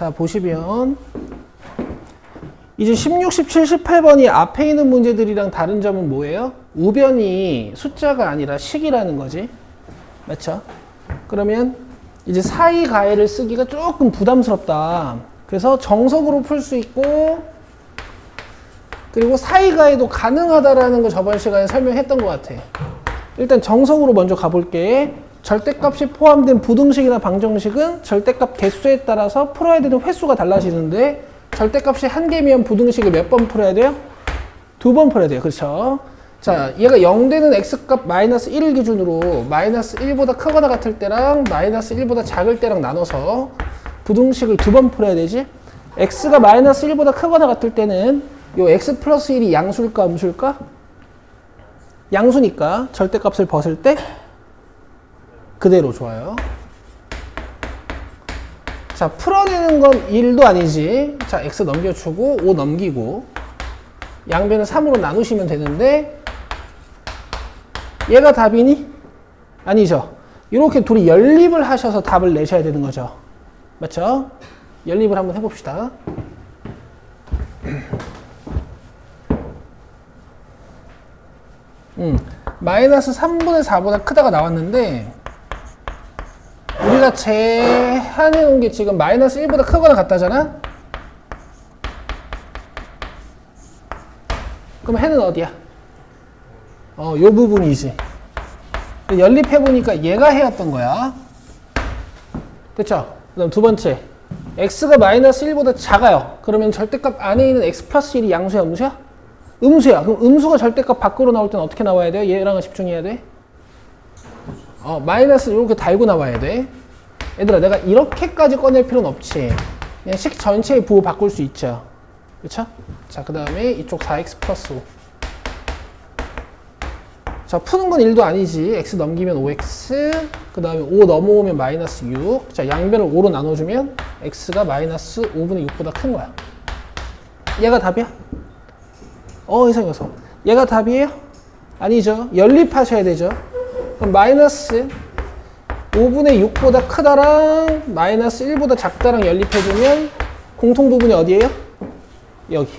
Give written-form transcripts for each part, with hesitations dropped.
자, 보시면 이제 16, 17, 18번이 앞에 있는 문제들이랑 다른 점은 뭐예요? 우변이 숫자가 아니라 식이라는 거지. 맞죠? 그러면 이제 사이 가해를 쓰기가 조금 부담스럽다. 그래서 정석으로 풀 수 있고, 그리고 사이 가해도 가능하다라는 거 저번 시간에 설명했던 것 같아. 일단 정석으로 먼저 가볼게. 절대값이 포함된 부등식이나 방정식은 절대값 개수에 따라서 풀어야 되는 횟수가 달라지는데, 절대값이 한 개면 부등식을 몇 번 풀어야 돼요? 2번 풀어야 돼요. 그렇죠? 자, 얘가 0 되는 x값 마이너스 1을 기준으로 마이너스 1보다 크거나 같을 때랑 마이너스 1보다 작을 때랑 나눠서 부등식을 2번 풀어야 되지. x가 마이너스 1보다 크거나 같을 때는 요 x 플러스 1이 양수일까 음수일까? 양수니까 절대값을 벗을 때 그대로. 좋아요. 자, 풀어내는 건 1도 아니지. 자, x 넘겨주고 5 넘기고 양변을 3으로 나누시면 되는데, 얘가 답이니? 아니죠. 이렇게 둘이 연립을 하셔서 답을 내셔야 되는 거죠. 맞죠? 연립을 한번 해봅시다. 마이너스 3분의 4보다 크다가 나왔는데, 우리가 제한해 놓은 게 지금 마이너스 1보다 크거나 같다잖아? 그럼 해는 어디야? 요 부분이지. 연립해보니까 얘가 해였던 거야. 그쵸? 그 다음 두 번째. x가 마이너스 1보다 작아요. 그러면 절대값 안에 있는 x 플러스 1이 양수야, 음수야? 음수야. 그럼 음수가 절대값 밖으로 나올 때는 어떻게 나와야 돼요? 얘랑은 집중해야 돼. 마이너스 이렇게 달고 나와야 돼. 얘들아, 내가 이렇게까지 꺼낼 필요는 없지. 그냥 식 전체의 부호 바꿀 수 있죠. 그쵸? 자, 그 다음에 이쪽 4x 플러스 5. 자, 푸는 건 1도 아니지. x 넘기면 5x, 그 다음에 5 넘어오면 마이너스 6. 자, 양변을 5로 나눠주면 x가 마이너스 5분의 6보다 큰 거야. 얘가 답이야? 이상 녀석. 얘가 답이에요? 아니죠. 연립하셔야 되죠. 그럼 마이너스 5분의 6보다 크다랑 마이너스 1보다 작다랑 연립해주면 공통 부분이 어디예요? 여기.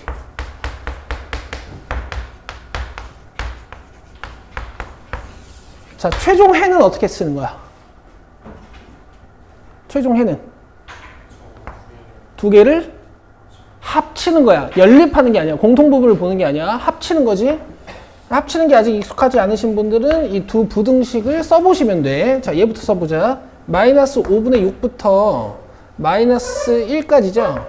자, 최종 해는 어떻게 쓰는 거야? 최종 해는 두 개를 합치는 거야. 연립하는 게 아니야. 공통 부분을 보는 게 아니야. 합치는 거지. 합치는 게 아직 익숙하지 않으신 분들은 이 두 부등식을 써보시면 돼. 자, 얘부터 써보자. 마이너스 5분의 6부터 마이너스 1까지죠.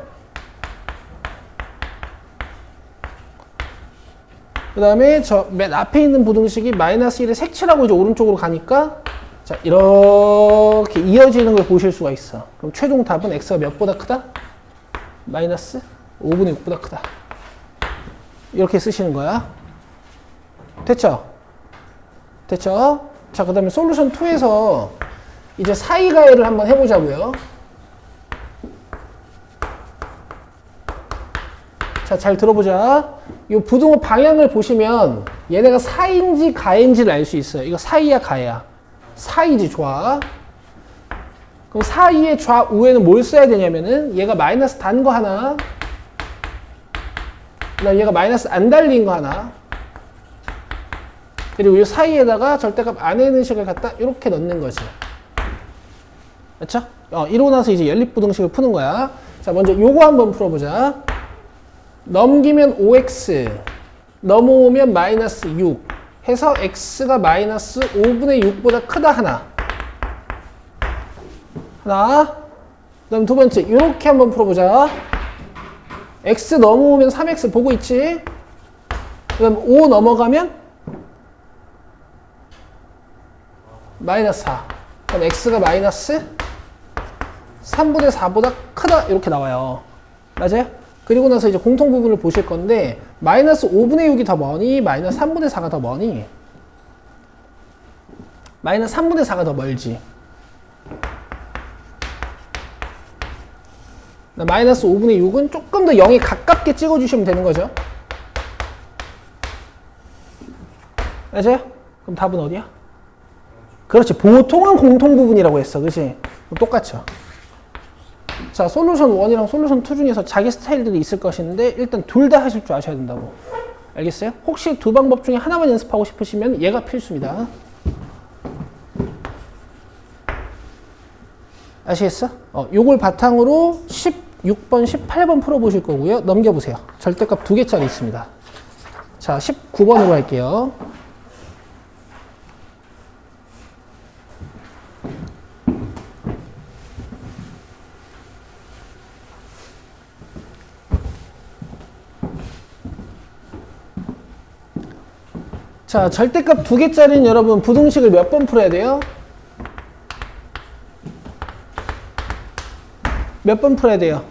그 다음에 저 맨 앞에 있는 부등식이 마이너스 1의 색칠하고 이제 오른쪽으로 가니까, 자, 이렇게 이어지는 걸 보실 수가 있어. 그럼 최종 답은 x가 몇보다 크다? 마이너스 5분의 6보다 크다. 이렇게 쓰시는 거야. 됐죠? 됐죠? 자, 그 다음에 솔루션 2에서 이제 사이가해를 한번 해보자고요. 자, 잘 들어보자. 이 부등호 방향을 보시면 얘네가 사이인지 가해인지를 알 수 있어요. 이거 사이야, 가해야? 사이지. 좋아. 그럼 사이의 좌우에는 뭘 써야 되냐면은 얘가 마이너스 단 거 하나, 그다음 얘가 마이너스 안 달린 거 하나, 그리고 이 사이에다가 절대값 안에 있는 식을 갖다 이렇게 넣는 거지. 맞죠? 이러고 나서 이제 연립부등식을 푸는 거야. 자, 먼저 요거 한번 풀어보자. 넘기면 5x, 넘어오면 마이너스 6 해서 x가 마이너스 5분의 6보다 크다 하나. 하나. 그 다음 두 번째, 이렇게 한번 풀어보자. x 넘어오면 3x 보고 있지? 그 다음 5 넘어가면 마이너스 4. 그럼 x가 마이너스 3분의 4보다 크다 이렇게 나와요. 맞아요? 그리고 나서 이제 공통 부분을 보실 건데, 마이너스 5분의 6이 더 머니? 마이너스 3분의 4가 더 머니? 마이너스 3분의 4가 더 멀지. 마이너스 5분의 6은 조금 더 0에 가깝게 찍어주시면 되는 거죠. 맞아요? 그럼 답은 어디야? 그렇지. 보통은 공통 부분이라고 했어. 그치? 똑같죠. 자, 솔루션 1이랑 솔루션 2 중에서 자기 스타일들이 있을 것인데 일단 둘 다 하실 줄 아셔야 된다고. 알겠어요? 혹시 두 방법 중에 하나만 연습하고 싶으시면 얘가 필수입니다. 아시겠어? 요걸 바탕으로 16번, 18번 풀어보실 거고요. 넘겨보세요. 절대값 2개짜리 있습니다. 자, 19번으로 할게요. 자, 절대값 2개짜리는 여러분 부등식을 몇 번 풀어야 돼요? 몇 번 풀어야 돼요?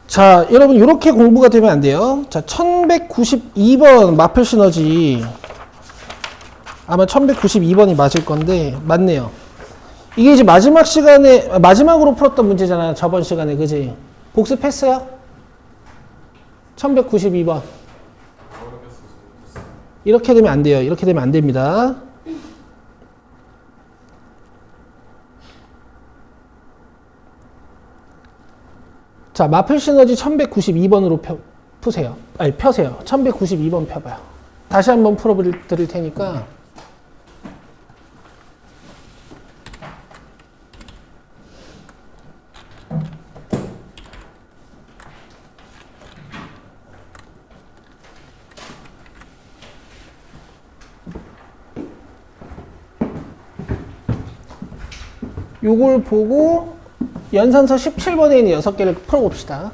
자, 여러분 이렇게 공부가 되면 안 돼요. 자, 1192번 마플 시너지. 아마 1192번이 맞을 건데 맞네요. 이게 이제 마지막 시간에 마지막으로 풀었던 문제잖아요. 저번 시간에. 그지? 복습했어요? 1192번. 이렇게 되면 안 돼요. 이렇게 되면 안 됩니다. 자, 마플 시너지 1192번으로 푸세요. 아니, 펴세요. 1192번 펴봐요. 다시 한번 풀어드릴 테니까. 요걸 보고 연산서 17번에 있는 6개를 풀어봅시다.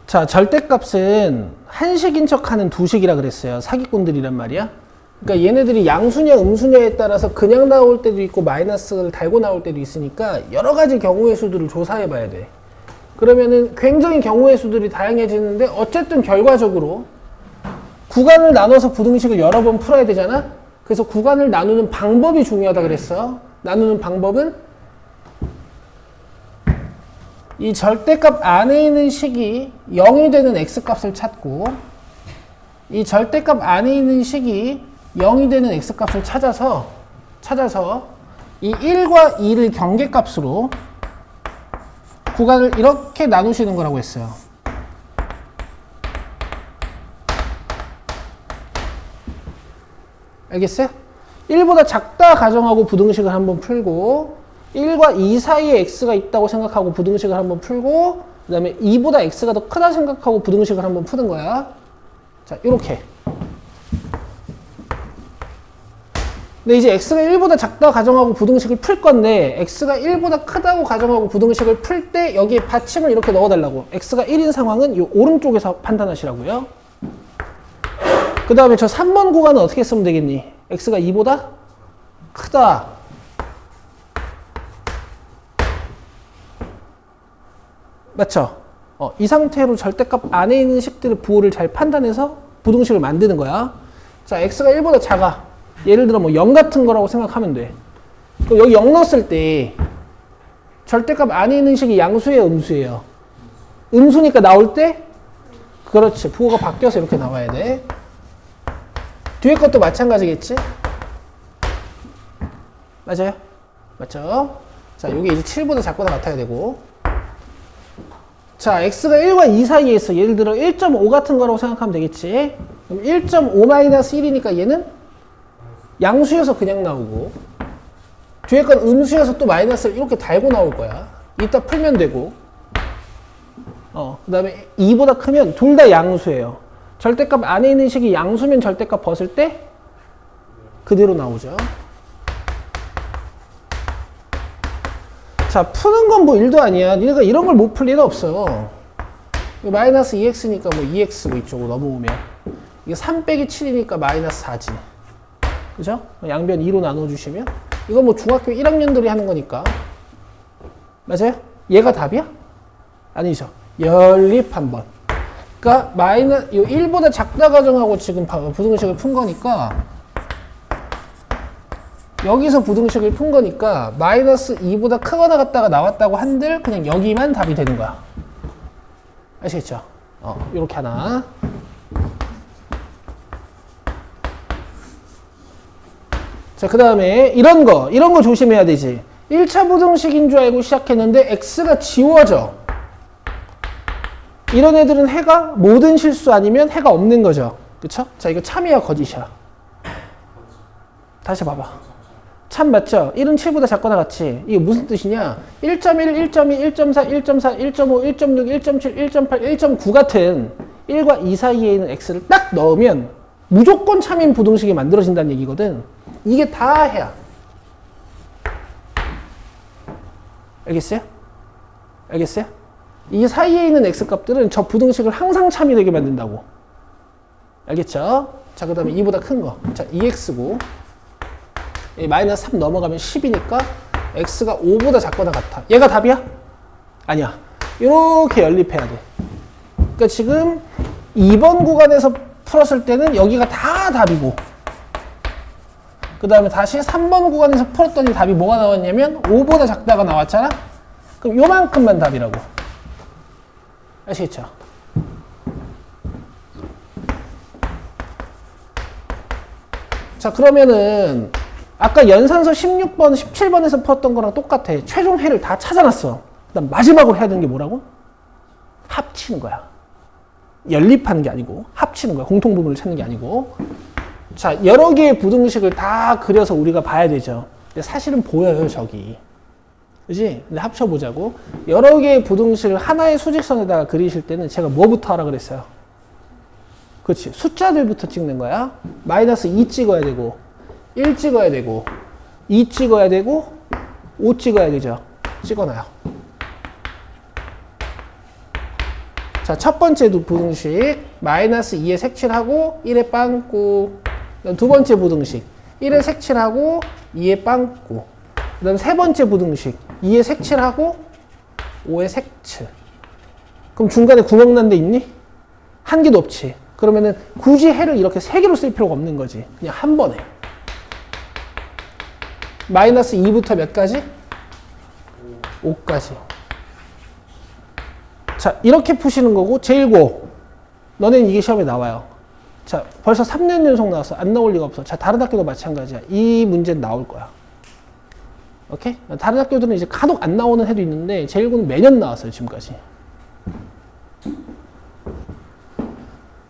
자, 절대값은 한식인 척하는 두식이라 그랬어요. 사기꾼들이란 말이야. 그러니까 얘네들이 양수냐 음수냐에 따라서 그냥 나올 때도 있고 마이너스를 달고 나올 때도 있으니까 여러 가지 경우의 수들을 조사해 봐야 돼. 그러면은 굉장히 경우의 수들이 다양해지는데 어쨌든 결과적으로 구간을 나눠서 부등식을 여러 번 풀어야 되잖아. 그래서 구간을 나누는 방법이 중요하다 그랬어. 나누는 방법은 이 절대값 안에 있는 식이 0이 되는 x값을 찾고 이 절대값 안에 있는 식이 0이 되는 x값을 찾아서 이 1과 2를 경계값으로 구간을 이렇게 나누시는 거라고 했어요. 알겠어요? 1보다 작다 가정하고 부등식을 한번 풀고 1과 2 사이에 x가 있다고 생각하고 부등식을 한번 풀고 그 다음에 2보다 x가 더 크다 생각하고 부등식을 한번 푸는 거야. 자, 요렇게. 근데 이제 x가 1보다 작다 가정하고 부등식을 풀 건데 x가 1보다 크다고 가정하고 부등식을 풀 때 여기에 받침을 이렇게 넣어달라고. x가 1인 상황은 요 오른쪽에서 판단하시라고요. 그 다음에 저 3번 구간은 어떻게 쓰면 되겠니? x가 2보다 크다. 맞죠? 이 상태로 절대값 안에 있는 식들의 부호를 잘 판단해서 부등식을 만드는 거야. 자, x가 1보다 작아. 예를 들어 뭐 0 같은 거라고 생각하면 돼. 그럼 여기 0 넣었을 때 절대값 안에 있는 식이 양수예요, 음수예요? 음수니까 나올 때 그렇지. 부호가 바뀌어서 이렇게 나와야 돼. 뒤에 것도 마찬가지겠지? 맞아요? 맞죠? 자, 요게 이제 7보다 작거나 같아야 되고. 자, x가 1과 2 사이에 있어. 예를 들어 1.5 같은 거라고 생각하면 되겠지. 그럼 1.5-1이니까 얘는 양수여서 그냥 나오고 뒤에 건 음수여서 또 마이너스를 이렇게 달고 나올 거야. 이따 풀면 되고 그 다음에 2보다 크면 둘 다 양수예요. 절대값 안에 있는 식이 양수면 절대값 벗을 때 그대로 나오죠. 자, 푸는 건 뭐 일도 아니야. 니네가 이런 걸 못 풀 리는 없어. 마이너스 2x니까 뭐 2x 뭐 이쪽으로 넘어오면 이게 3 빼기 7이니까 마이너스 4지. 그죠? 양변 2로 나눠주시면 이건 뭐 중학교 1학년들이 하는 거니까. 맞아요? 얘가 답이야? 아니죠. 연립 한 번. 그러니까 마이너스 1보다 작다 가정하고 지금 부등식을 푼 거니까 여기서 부등식을 푼 거니까 마이너스 2보다 크거나 같다가 나왔다고 한들 그냥 여기만 답이 되는 거야. 아시겠죠? 요렇게 하나. 자, 그 다음에 이런 거 조심해야 되지. 1차 부등식인 줄 알고 시작했는데 x가 지워져. 이런 애들은 해가 모든 실수 아니면 해가 없는 거죠. 그쵸? 자, 이거 참이야 거짓이야? 다시 봐봐. 참 맞죠? 1은 7보다 작거나 같이. 이게 무슨 뜻이냐? 1.1, 1.2, 1.4, 1.4, 1.5, 1.6, 1.7, 1.8, 1.9 같은 1과 2 사이에 있는 x를 딱 넣으면 무조건 참인 부등식이 만들어진다는 얘기거든. 이게 다 해야. 알겠어요? 알겠어요? 이 사이에 있는 x값들은 저 부등식을 항상 참이 되게 만든다고. 알겠죠? 자, 그 다음에 2보다 큰 거. 자, 2x고 마이너스 3 넘어가면 10이니까 x가 5보다 작거나 같아. 얘가 답이야? 아니야. 이렇게 연립해야 돼. 그러니까 지금 2번 구간에서 풀었을 때는 여기가 다 답이고, 그 다음에 다시 3번 구간에서 풀었더니 답이 뭐가 나왔냐면 5보다 작다가 나왔잖아? 그럼 요만큼만 답이라고. 아시겠죠? 자, 그러면은 아까 연산서 16번, 17번에서 풀었던 거랑 똑같아. 최종 해를 다 찾아놨어. 그다음 마지막으로 해야 되는 게 뭐라고? 합치는 거야. 연립하는 게 아니고 합치는 거야. 공통부분을 찾는 게 아니고. 자, 여러 개의 부등식을 다 그려서 우리가 봐야 되죠. 근데 사실은 보여요, 저기. 그지? 근데 합쳐보자고. 여러 개의 부등식을 하나의 수직선에다가 그리실 때는 제가 뭐부터 하라 그랬어요? 그렇지. 숫자들부터 찍는 거야. 마이너스 2 찍어야 되고, 1 찍어야 되고, 2 찍어야 되고, 5 찍어야 되죠. 찍어놔요. 자, 첫 번째 부등식 마이너스 2에 색칠하고 1에 빵꾸. 두 번째 부등식 1에 색칠하고 2에 빵꾸. 그 다음 세 번째 부등식 2에 색칠하고 5에 색칠. 그럼 중간에 구멍 난 데 있니? 한 개도 없지. 그러면은 굳이 해를 이렇게 세 개로 쓸 필요가 없는 거지. 그냥 한 번에. 마이너스 2부터 몇 가지? 5까지. 자, 이렇게 푸시는 거고, 제1고. 너네는 이게 시험에 나와요. 자, 벌써 3년 연속 나왔어. 안 나올 리가 없어. 자, 다른 학교도 마찬가지야. 이 문제는 나올 거야. 오케이? 다른 학교들은 이제 간혹 안 나오는 해도 있는데, 제1고는 매년 나왔어요, 지금까지.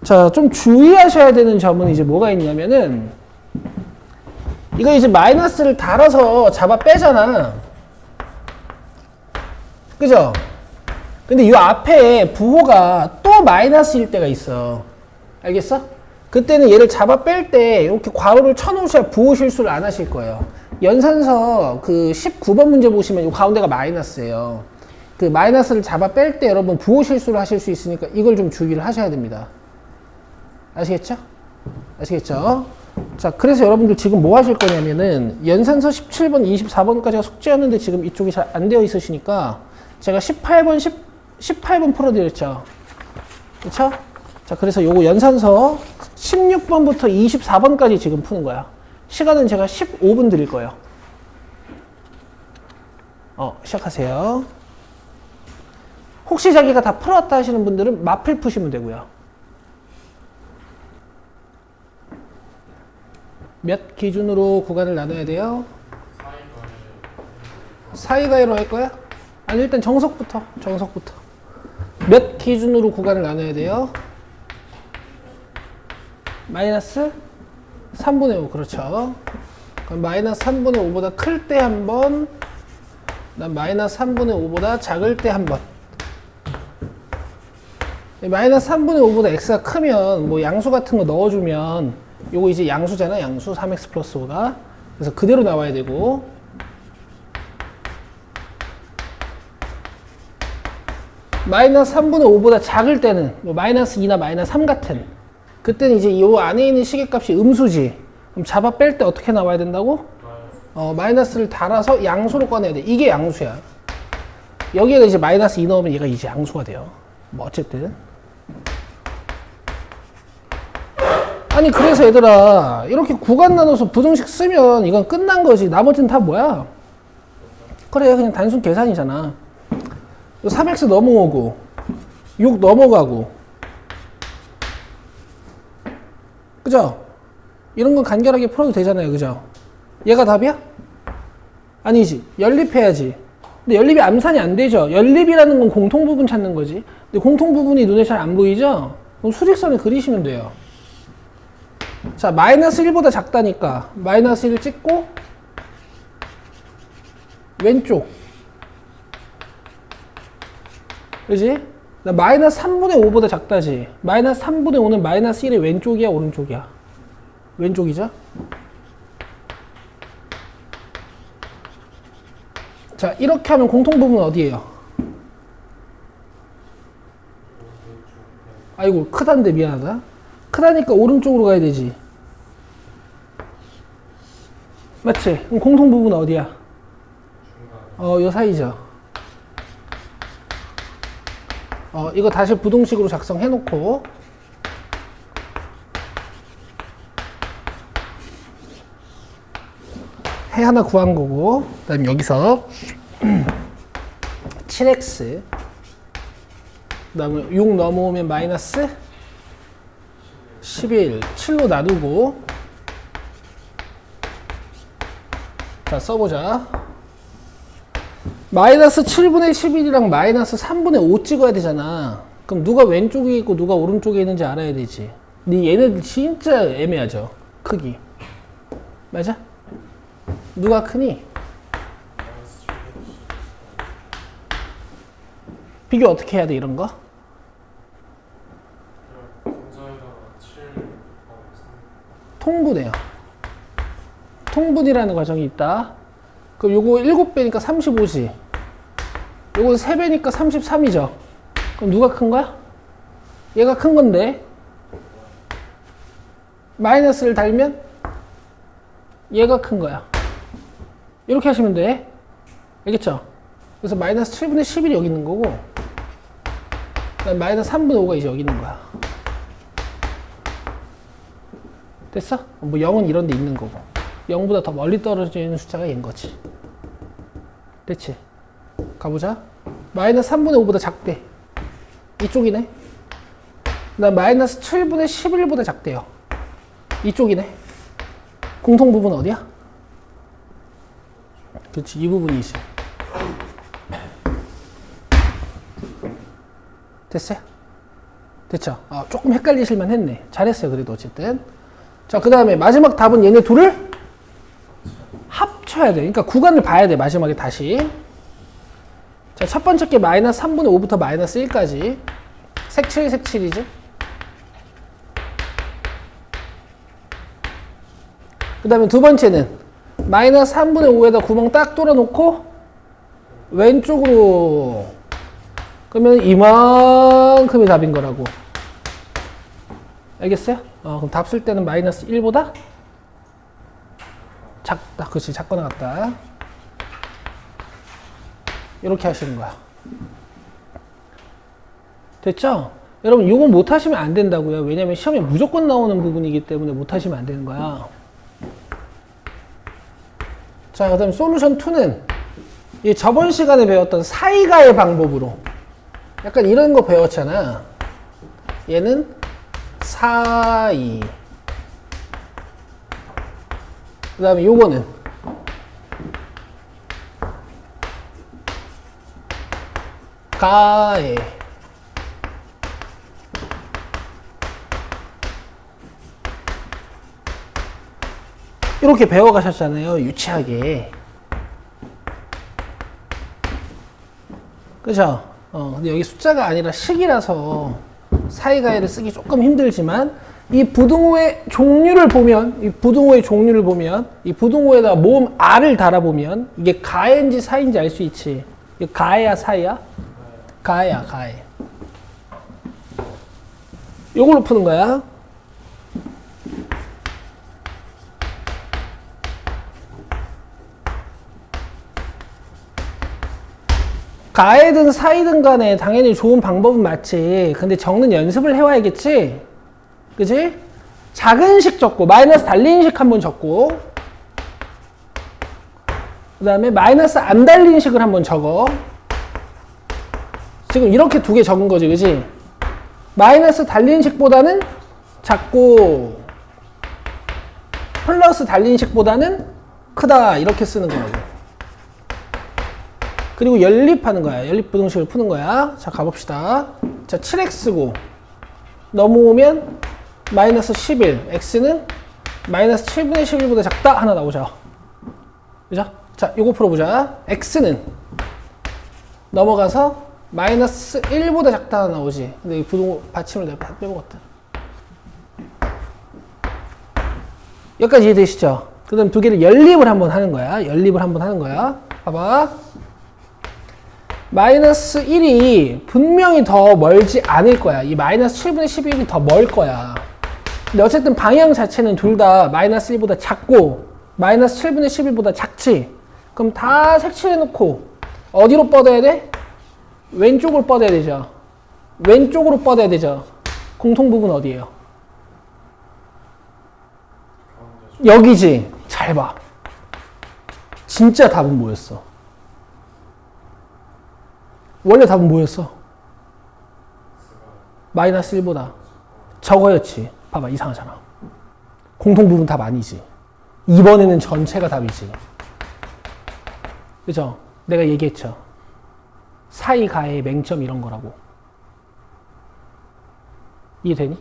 자, 좀 주의하셔야 되는 점은 이제 뭐가 있냐면은, 이거 이제 마이너스를 달아서 잡아 빼잖아. 그죠? 근데 이 앞에 부호가 또 마이너스일 때가 있어. 알겠어? 그때는 얘를 잡아 뺄 때 이렇게 괄호를 쳐놓으셔야 부호 실수를 안 하실 거예요. 연산서 그 19번 문제 보시면 이 가운데가 마이너스예요. 그 마이너스를 잡아 뺄 때 여러분 부호 실수를 하실 수 있으니까 이걸 좀 주의를 하셔야 됩니다. 아시겠죠? 아시겠죠? 자, 그래서 여러분들 지금 뭐 하실 거냐면은 연산서 17번, 24번까지가 숙제였는데 지금 이쪽이 잘 안 되어 있으시니까 제가 18번 풀어드렸죠. 그쵸? 자, 그래서 요거 연산서 16번부터 24번까지 지금 푸는 거야. 시간은 제가 15분 드릴 거예요. 시작하세요. 혹시 자기가 다 풀어왔다 하시는 분들은 마플 푸시면 되고요. 몇 기준으로 구간을 나눠야 돼요? 사이가이로 할 거야? 아니, 일단 정석부터. 몇 기준으로 구간을 나눠야 돼요? 마이너스 3분의 5, 그렇죠. 그럼 마이너스 3분의 5보다 클 때 한 번, 그다음 마이너스 3분의 5보다 작을 때 한 번. 마이너스 3분의 5보다 x가 크면 뭐 양수 같은 거 넣어주면 요거 이제 양수잖아, 양수. 3x 플러스 5가. 그래서 그대로 나와야 되고, 마이너스 3분의 5보다 작을 때는 뭐 마이너스 2나 마이너스 3 같은, 그때는 이제 이 안에 있는 시계값이 음수지. 그럼 잡아 뺄 때 어떻게 나와야 된다고? 마이너스를 달아서 양수로 꺼내야 돼. 이게 양수야. 여기에다 이제 마이너스 2 넣으면 얘가 이제 양수가 돼요. 뭐 어쨌든 아니 그래서 얘들아 이렇게 구간 나눠서 부등식 쓰면 이건 끝난 거지. 나머지는 다 뭐야? 그래 그냥 단순 계산이잖아. 3x 넘어오고 6 넘어가고 그죠? 이런 건 간결하게 풀어도 되잖아요. 그죠? 얘가 답이야? 아니지. 연립해야지. 근데 연립이 암산이 안 되죠. 연립이라는 건 공통부분 찾는 거지. 근데 공통부분이 눈에 잘 안 보이죠? 그럼 수직선을 그리시면 돼요. 자, 마이너스 1보다 작다니까 마이너스 1 찍고 왼쪽 그지? 마이너스 3분의 5보다 작다지. 마이너스 3분의 5는 마이너스 1의 왼쪽이야 오른쪽이야? 왼쪽이죠? 자 이렇게 하면 공통부분은 어디예요? 아이고 크단데 미안하다. 크다니까 오른쪽으로 가야 되지. 맞지? 그럼 공통부분은 어디야? 요 사이죠. 이거 다시 부등식으로 작성해놓고 해 하나 구한 거고 그 다음에 여기서 7x 그 다음에 6 넘어오면 마이너스 11 7로 나누고 자 써보자. 마이너스 7분의 11이랑 마이너스 3분의 5 찍어야 되잖아. 그럼 누가 왼쪽에 있고 누가 오른쪽에 있는지 알아야 되지. 근데 얘네들 진짜 애매하죠. 크기. 맞아? 누가 크니? 비교 어떻게 해야 돼 이런 거? 통분해요. 통분이라는 과정이 있다. 그럼 요거 7배니까 35지. 요거 3배니까 33이죠. 그럼 누가 큰 거야? 얘가 큰 건데 마이너스를 달면 얘가 큰 거야. 이렇게 하시면 돼. 알겠죠? 그래서 마이너스 7분의 11이 여기 있는 거고 그다음 마이너스 3분의 5가 이제 여기 있는 거야. 됐어? 뭐 0은 이런 데 있는 거고 0보다 더 멀리 떨어져 있는 숫자가 얘인 거지. 됐지? 가보자. 마이너스 3분의 5보다 작대. 이쪽이네. 그 다음 마이너스 7분의 11보다 작대요. 이쪽이네. 공통부분은 어디야? 그렇지, 이 부분이지. 됐어요? 됐죠? 조금 헷갈리실만 했네. 잘했어요, 그래도 어쨌든. 자, 그 다음에 마지막 답은 얘네 둘을 합쳐야 돼. 그러니까 구간을 봐야 돼, 마지막에 다시. 자, 첫 번째 게 마이너스 3분의 5부터 마이너스 1까지. 색칠, 색칠이지. 그 다음에 두 번째는 마이너스 3분의 5에다 구멍 딱 뚫어놓고 왼쪽으로 그러면 이만큼이 답인 거라고. 알겠어요? 그럼 답 쓸 때는 마이너스 1보다 작다. 그렇지, 작거나 같다. 이렇게 하시는 거야. 됐죠? 여러분 이거 못하시면 안 된다고요. 왜냐면 시험에 무조건 나오는 부분이기 때문에 못하시면 안 되는 거야. 자, 그 다음 솔루션 2는 이 저번 시간에 배웠던 사이가의 방법으로 약간 이런 거 배웠잖아. 얘는 사이. 그 다음에 요거는 가에. 이렇게 배워가셨잖아요, 유치하게. 그죠? 근데 여기 숫자가 아니라 식이라서 사이가해를 쓰기 조금 힘들지만 이 부등호의 종류를 보면 이 부등호에다가 모음 R을 달아보면 이게 가해인지 사이인지 알 수 있지. 이게 가해야 사이야? 가해야 가해. 요걸로 푸는 거야. 가해든 사이든 간에 당연히 좋은 방법은 맞지. 근데 적는 연습을 해와야겠지? 그지? 작은 식 적고, 마이너스 달린 식 한번 적고, 그 다음에 마이너스 안 달린 식을 한번 적어. 지금 이렇게 두 개 적은 거지, 그지? 마이너스 달린 식보다는 작고, 플러스 달린 식보다는 크다. 이렇게 쓰는 거라고. 그리고 연립하는 거야. 연립부등식을 푸는 거야. 자, 가봅시다. 자, 7x고, 넘어오면 마이너스 11. x는 마이너스 7분의 11보다 작다. 하나 나오죠. 그죠? 자, 요거 풀어보자. x는 넘어가서 마이너스 1보다 작다 하나 나오지. 근데 이 부동 받침을 내가 빼먹었다. 여기까지 이해되시죠? 그 다음 두 개를 연립을 한번 하는 거야. 연립을 한번 하는 거야. 봐봐. 마이너스 1이 분명히 더 멀지 않을 거야. 이 마이너스 7분의 11이 더 멀 거야. 근데 어쨌든 방향 자체는 둘 다 마이너스 1보다 작고 마이너스 7분의 11보다 작지. 그럼 다 색칠해놓고 어디로 뻗어야 돼? 왼쪽으로 뻗어야 되죠. 왼쪽으로 뻗어야 되죠. 공통부분 어디예요? 여기지. 잘 봐. 진짜 답은 뭐였어? 원래 답은 뭐였어? 마이너스 1보다 적어였지. 봐봐, 이상하잖아. 공통부분 답 아니지. 이번에는 전체가 답이지. 그죠? 내가 얘기했죠. 사이, 가해, 맹점 이런 거라고. 이해되니?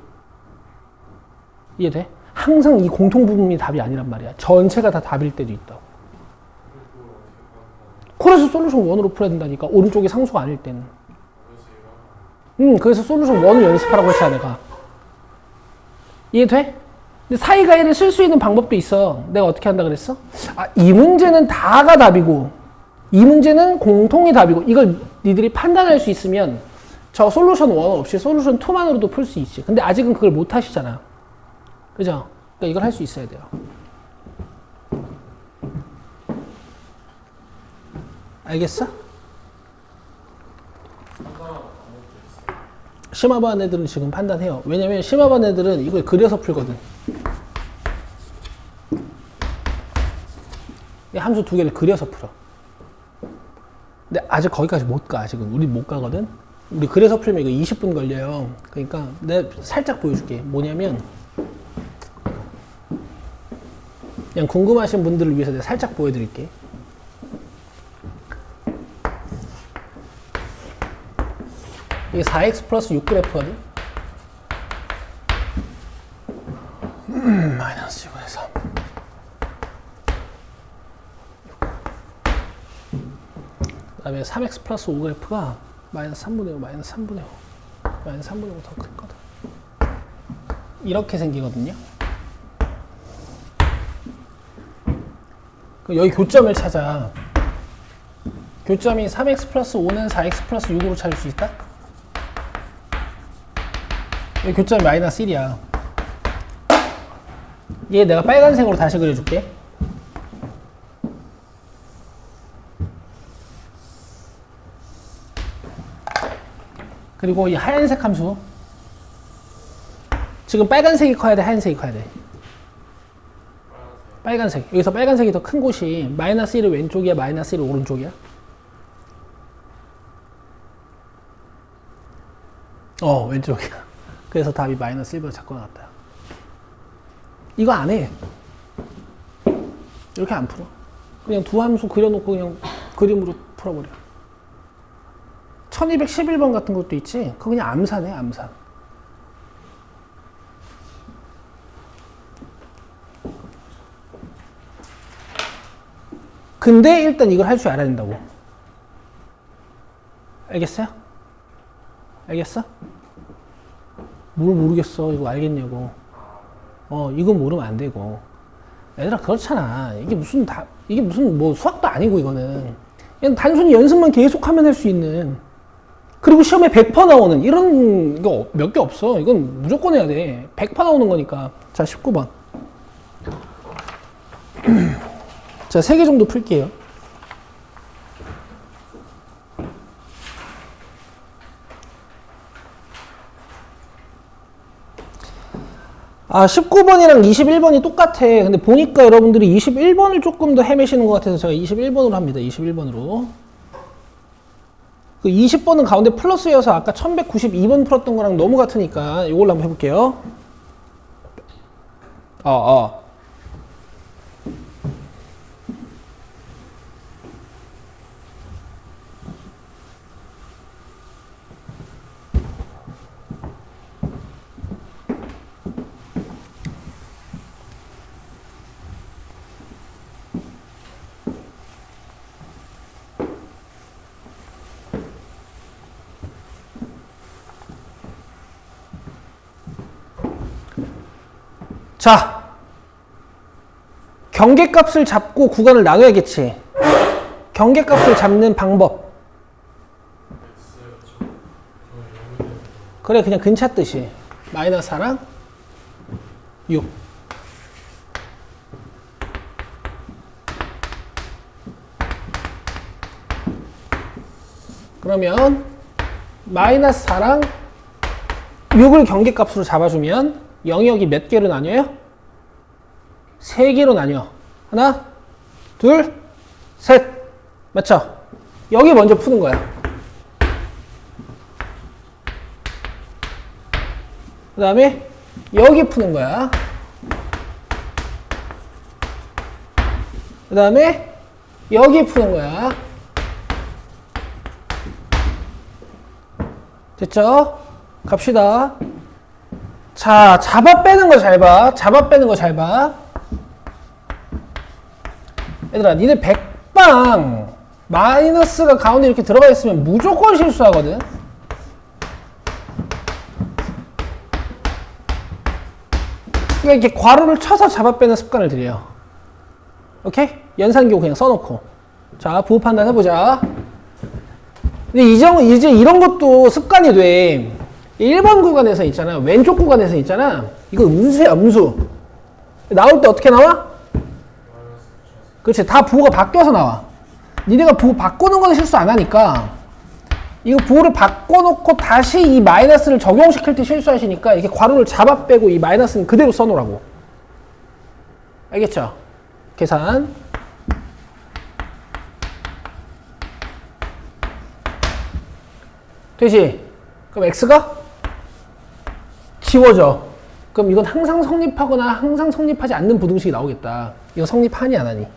이해돼? 항상 이 공통부분이 답이 아니란 말이야. 전체가 다 답일 때도 있다고. 그래서 솔루션 1으로 풀어야 된다니까. 오른쪽이 상수가 아닐 때는. 그래서 솔루션 1을 연습하라고 했잖아, 내가. 이해돼? 근데 사이, 가해를 쓸 수 있는 방법도 있어. 내가 어떻게 한다 그랬어? 아, 이 문제는 다가 답이고, 이 문제는 공통이 답이고, 이걸 니들이 판단할 수 있으면 저 솔루션 1 없이 솔루션 2만으로도 풀 수 있지. 근데 아직은 그걸 못 하시잖아. 그죠? 그러니까 이걸 할 수 있어야 돼요. 알겠어? 심화반 애들은 지금 판단해요. 왜냐면 심화반 애들은 이걸 그려서 풀거든. 이 함수 두 개를 그려서 풀어. 근데 아직 거기까지 못 가. 아직은 우리 못 가거든. 우리 그래서 풀면 이거 20분 걸려요. 그러니까 내가 살짝 보여줄게. 뭐냐면 그냥 궁금하신 분들을 위해서 내가 살짝 보여드릴게. 이게 4x 플러스 6 그래프거든. 마이너스 6분의 3. 그 다음에 3x 플러스 5 그래프가 마이너스 3분의 5, 마이너스 3분의 5. 마이너스 3분의 5 더 크거든. 이렇게 생기거든요. 그럼 여기 교점을 찾아. 교점이 3x 플러스 5는 4x 플러스 6으로 찾을 수 있다? 여기 교점이 마이너스 1이야. 얘 내가 빨간색으로 다시 그려줄게. 그리고 이 하얀색 함수. 지금 빨간색이 커야 돼, 하얀색이 커야 돼? 빨간색. 여기서 빨간색이 더 큰 곳이 마이너스 1이 왼쪽이야, 마이너스 1이 오른쪽이야? 왼쪽이야. 그래서 답이 마이너스 1보다 작고 나왔다. 이거 안 해. 이렇게 안 풀어. 그냥 두 함수 그려놓고 그냥 그림으로 풀어버려. 1211번 같은 것도 있지? 그거 그냥 암산해, 암산. 근데 일단 이걸 할 줄 알아야 된다고. 알겠어요? 알겠어? 뭘 모르겠어. 이거 알겠냐고. 이건 모르면 안 되고. 얘들아, 그렇잖아. 이게 무슨 뭐 수학도 아니고, 이거는. 그냥 단순히 연습만 계속하면 할 수 있는. 그리고 시험에 100% 나오는 이런 거 몇 개 없어. 이건 무조건 해야 돼. 100% 나오는 거니까. 자, 19번. 자, 3개 정도 풀게요. 아, 19번이랑 21번이 똑같아. 근데 보니까 여러분들이 21번을 조금 더 헤매시는 것 같아서 제가 21번으로 합니다. 21번으로. 그 20번은 가운데 플러스여서 아까 1192번 풀었던 거랑 너무 같으니까 이걸로 한번 해볼게요. 자, 경계값을 잡고 구간을 나눠야겠지. 경계값을 잡는 방법. 그래, 그냥 근차 뜻이. 마이너스 4랑 6. 그러면 마이너스 4랑 6을 경계값으로 잡아주면 영역이 몇 개로 나뉘어요? 3개로 나뉘어. 하나, 둘, 셋. 맞죠? 여기 먼저 푸는 거야. 그 다음에 여기 푸는 거야. 그 다음에 여기 푸는 거야. 됐죠? 갑시다. 자, 잡아 빼는 거 잘 봐. 잡아 빼는 거 잘 봐. 얘들아, 니네 100방 마이너스가 가운데 이렇게 들어가 있으면 무조건 실수하거든. 그러니까 이렇게 괄호를 쳐서 잡아 빼는 습관을 들여요. 오케이? 연산교 그냥 써놓고. 자, 부호 판단 해보자. 근데 이제 이런 것도 습관이 돼. 1번 구간에서 있잖아. 왼쪽 구간에서 있잖아. 이거 음수야, 음수. 나올 때 어떻게 나와? 그렇지. 다 부호가 바뀌어서 나와. 니네가 부호 바꾸는 건 실수 안 하니까 이거 부호를 바꿔놓고 다시 이 마이너스를 적용시킬 때 실수하시니까 이렇게 괄호를 잡아 빼고 이 마이너스는 그대로 써놓으라고. 알겠죠? 계산. 되지? 그럼 x가 지워져. 그럼 이건 항상 성립하거나 항상 성립하지 않는 부등식이 나오겠다. 이거 성립하니 안 하니?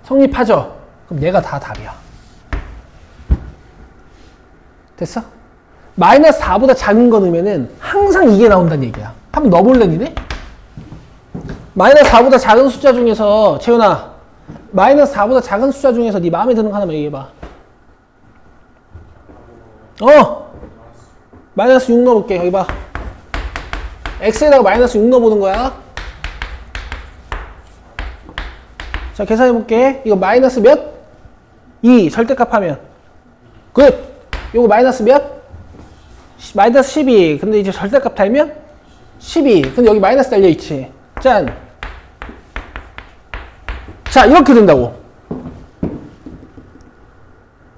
성립하죠? 그럼 얘가 다 답이야. 됐어? 마이너스 4보다 작은 거 넣으면은 항상 이게 나온다는 얘기야. 한번 넣어볼래, 니네? 마이너스 4보다 작은 숫자 중에서, 재훈아, 마이너스 4보다 작은 숫자 중에서 네 마음에 드는 거 하나만 얘기해봐. 마이너스 6 넣어볼게. 여기 봐. x에다가 마이너스 6 넣어보는 거야. 자, 계산해볼게. 이거 마이너스 몇? 2. 절대값 하면. 굿! 요거 마이너스 몇? 마이너스 12. 근데 이제 절대값 달면? 12. 근데 여기 마이너스 달려있지. 짠. 자, 이렇게 된다고.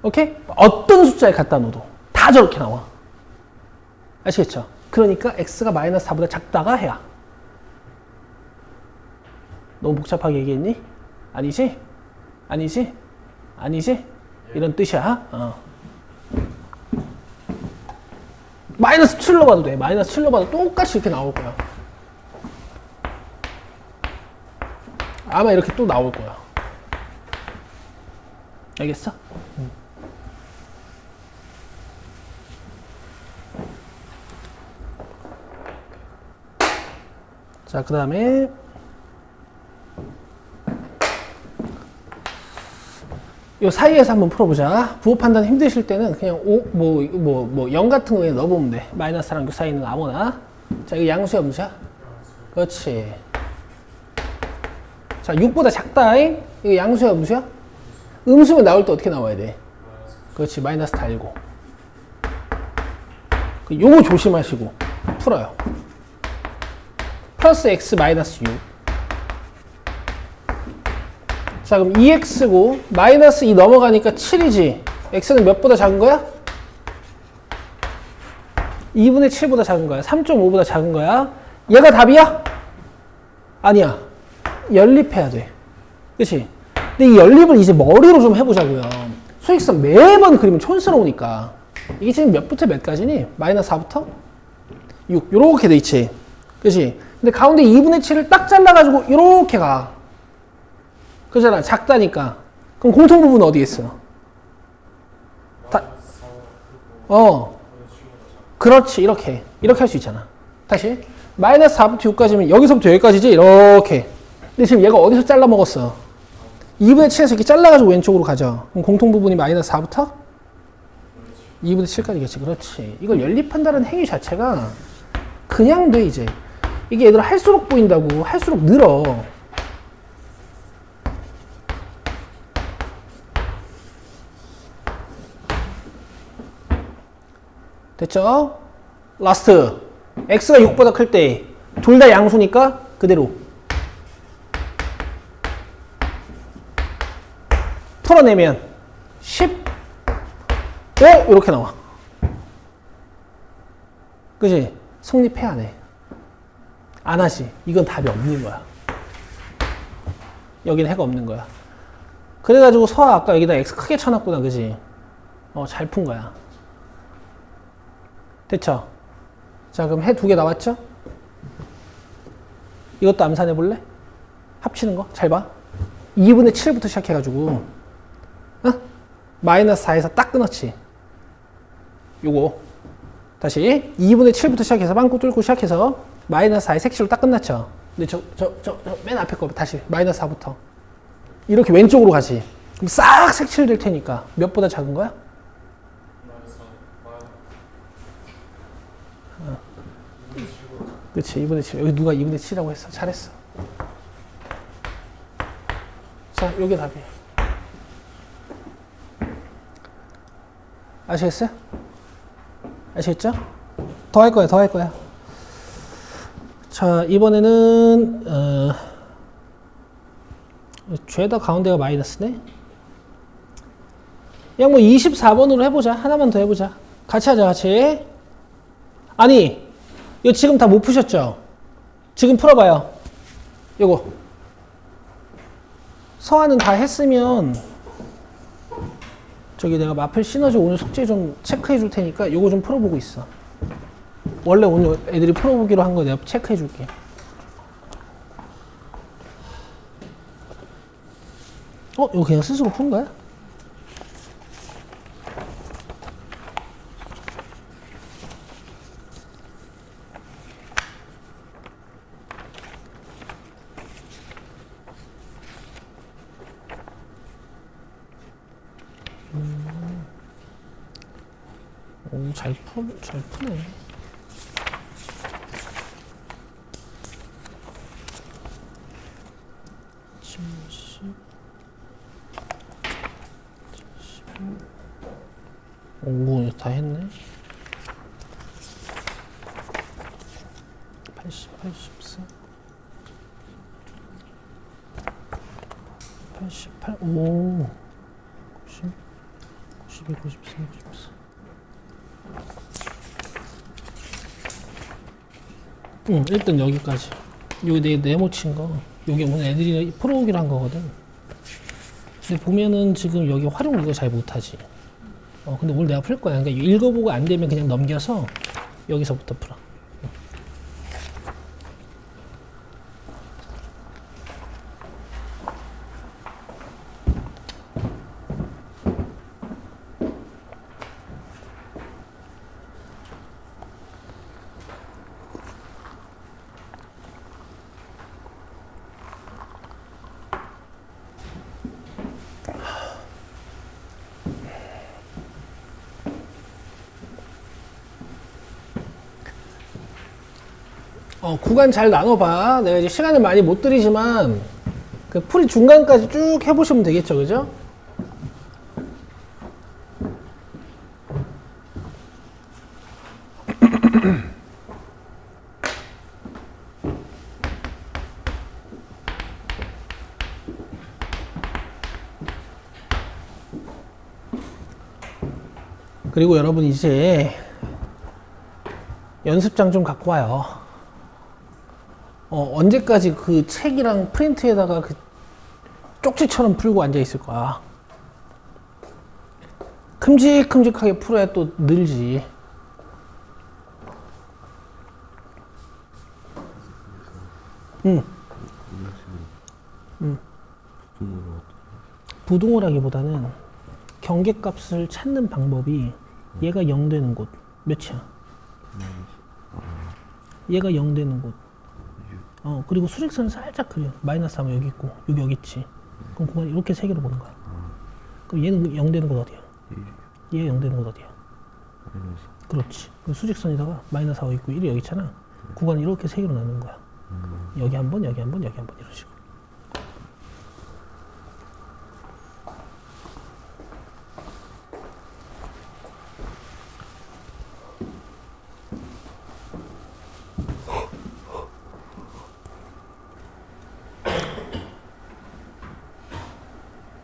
오케이? 어떤 숫자에 갖다 놓어도 다 저렇게 나와. 아시겠죠? 그러니까 x가 마이너스 4보다 작다가 해야. 너무 복잡하게 얘기했니? 아니지? 아니지? 아니지? 이런 뜻이야. 마이너스 7로 봐도 돼. 마이너스 7로 봐도 똑같이 이렇게 나올 거야. 아마 이렇게 또 나올 거야. 알겠어? 자, 그 다음에 요 사이에서 한번 풀어보자. 부호 판단 힘드실 때는 그냥 0 같은 거 그냥 넣어보면 돼. 마이너스랑 그 사이는 아무나. 자, 이거 양수야, 음수야? 그렇지. 자, 6보다 작다. 이거 양수야, 음수야? 음수면 나올 때 어떻게 나와야 돼? 그렇지. 마이너스 달고. 요거 조심하시고 풀어요. 플러스 x 마이너스 6. 자, 그럼 2x고 마이너스 2 넘어가니까 7이지. x는 몇보다 작은 거야? 2분의 7보다 작은 거야. 3.5보다 작은 거야. 얘가 답이야? 아니야. 연립해야 돼. 그치? 근데 이 연립을 이제 머리로 좀 해보자고요. 수직선 매번 그리면 촌스러우니까. 이게 지금 몇부터 몇까지니? 마이너스 4부터 6. 요렇게 돼 있지. 그치? 근데 가운데 2분의 7을 딱 잘라가지고 요렇게 가. 그잖아. 작다니까. 그럼 공통 부분 어디에 있어? 그렇지. 이렇게 할 수 있잖아. 다시. 마이너스 4부터 6까지면 여기서부터 여기까지지? 이렇게. 근데 지금 얘가 어디서 잘라 먹었어? 2분의 7에서 이렇게 잘라가지고 왼쪽으로 가죠. 그럼 공통 부분이 마이너스 4부터 2분의 7까지겠지. 그렇지. 이걸 연립한다는 행위 자체가 그냥 돼, 이제. 이게 얘들아 할수록 보인다고. 할수록 늘어. 됐죠? 라스트. x가 6보다 클 때 둘 다 양수니까 그대로 풀어내면 15 이렇게 나와. 그치? 성립해 안 해? 안 하지. 이건 답이 없는 거야. 여기는 해가 없는 거야. 그래가지고 서아 아까 여기다 x 크게 쳐놨구나. 그치? 잘 푼 거야. 됐죠? 자, 그럼 해 2개 나왔죠? 이것도 암산해 볼래? 합치는 거? 잘 봐. 2분의 7부터 시작해가지고, 마이너스 4에서 딱 끊었지. 요거. 다시. 2분의 7부터 시작해서, 빵꾸 뚫고 시작해서, 마이너스 4의 색칠로 딱 끝났죠. 근데 맨 앞에 거 다시. 마이너스 4부터. 이렇게 왼쪽으로 가지. 그럼 싹 색칠 될 테니까. 몇보다 작은 거야? 그치, 2분의 7. 여기 누가 2분의 7이라고 했어. 잘했어. 자, 요게 답이에요. 아시겠어요? 아시겠죠? 더 할 거야. 자, 이번에는, 죄다 가운데가 마이너스네? 그냥 뭐 24번으로 해보자. 하나만 더 해보자. 같이 하자, 같이. 아니, 이거 지금 다 못 푸셨죠? 지금 풀어봐요. 요거. 서아는 다 했으면 저기 내가 마플 시너지 오늘 숙제 좀 체크해 줄 테니까 요거 좀 풀어보고 있어. 원래 오늘 애들이 풀어보기로 한 거 내가 체크해 줄게. 이거 그냥 스스로 푼 거야? 잘 푸네. 오, 다 했네. 80, 84, 88, 오, 90, 92, 93, 94. 응, 1등 여기까지. 여기 내 네모 친 거. 여기 오늘 애들이 풀어오기로 한 거거든. 근데 보면은 지금 여기 활용 이거 잘 못하지. 근데 오늘 내가 풀 거야. 그러니까 읽어보고 안 되면 그냥 넘겨서 여기서부터 풀어. 구간 잘 나눠봐. 내가 이제 시간을 많이 못 드리지만 그 풀이 중간까지 쭉 해보시면 되겠죠, 그죠? 그리고 여러분 이제 연습장 좀 갖고 와요. 언제까지 그 책이랑 프린트에다가 그 쪽지처럼 풀고 앉아 있을 거야. 큼직큼직하게 풀어야 또 늘지. 부등호라기보다는 경계값을 찾는 방법이 얘가 0 되는 곳 몇이야? 얘가 0 되는 곳. 그리고 수직선을 살짝 그려. 마이너스 하면 여기 있고 여기 있지. 그럼 그건 이렇게 세 개로 보는 거야. 그럼 얘는 0 되는 곳 어디야? 얘 0 되는 곳 어디야? 그렇지. 그럼 수직선에다가 마이너스 하고 있고 1이 여기 있잖아. 구간을 이렇게 세 개로 나누는 거야. 여기 한 번, 여기 한 번, 여기 한 번 이런 식으로.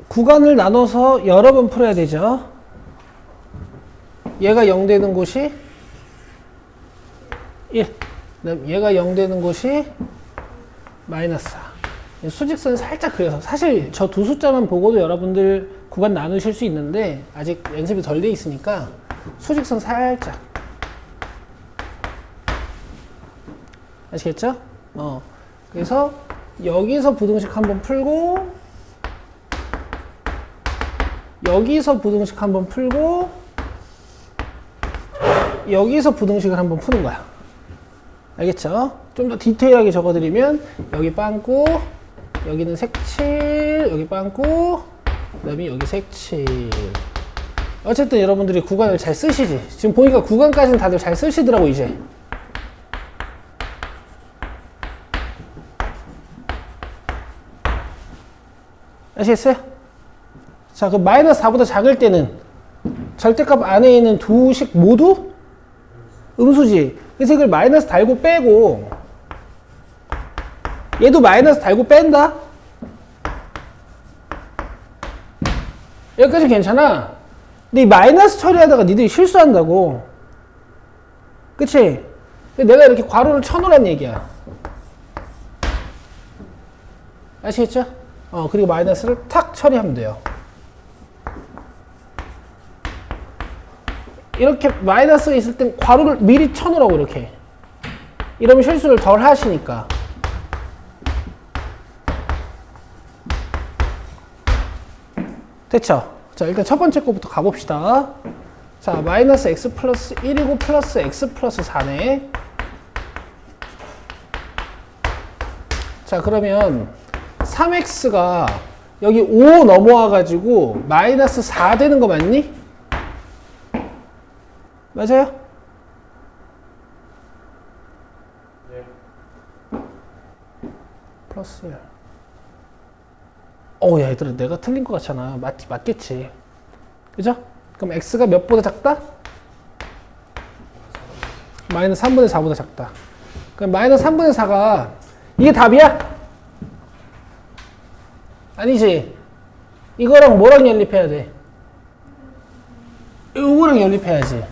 구간을 나눠서 여러 번 풀어야 되죠. 얘가 0 되는 곳이 1. 그다음 얘가 0 되는 곳이 마이너스 4. 수직선 살짝 그려서 사실 저 두 숫자만 보고도 여러분들 구간 나누실 수 있는데 아직 연습이 덜 돼 있으니까 수직선 살짝. 아시겠죠? 그래서 여기서 부등식 한번 풀고 여기서 부등식 한번 풀고 여기서 부등식을 한번 푸는 거야. 알겠죠? 좀 더 디테일하게 적어드리면 여기 빵꾸, 여기는 색칠, 여기 빵꾸, 그 다음에 여기 색칠. 어쨌든 여러분들이 구간을 잘 쓰시지. 지금 보니까 구간까지는 다들 잘 쓰시더라고 이제. 아시겠어요? 자, 그럼 마이너스 4보다 작을 때는 절대값 안에 있는 두 식 모두 음수지. 그래서 이걸 마이너스 달고 빼고 얘도 마이너스 달고 뺀다. 여기까지 괜찮아. 근데 이 마이너스 처리하다가 니들이 실수한다고. 그치? 내가 이렇게 괄호를 쳐놓으란 얘기야. 아시겠죠? 그리고 마이너스를 탁 처리하면 돼요. 이렇게 마이너스가 있을 땐 괄호를 미리 쳐놓으라고 이렇게. 이러면 실수를 덜 하시니까. 됐죠? 자, 일단 첫 번째 거부터 가봅시다. 자, 마이너스 x 플러스 1이고 플러스 x 플러스 4네. 자, 그러면 3x가 여기 5 넘어와가지고 마이너스 4 되는 거 맞니? 맞아요? 네. 플러스 1. 야, 얘들아, 내가 틀린 거 같잖아. 맞겠지. 그죠? 그럼 x가 몇보다 작다? 마이너스 3분의 4보다 작다. 그럼 마이너스 3분의 4가 이게 답이야? 아니지. 이거랑 뭐랑 연립해야 돼? 이거랑 연립해야지.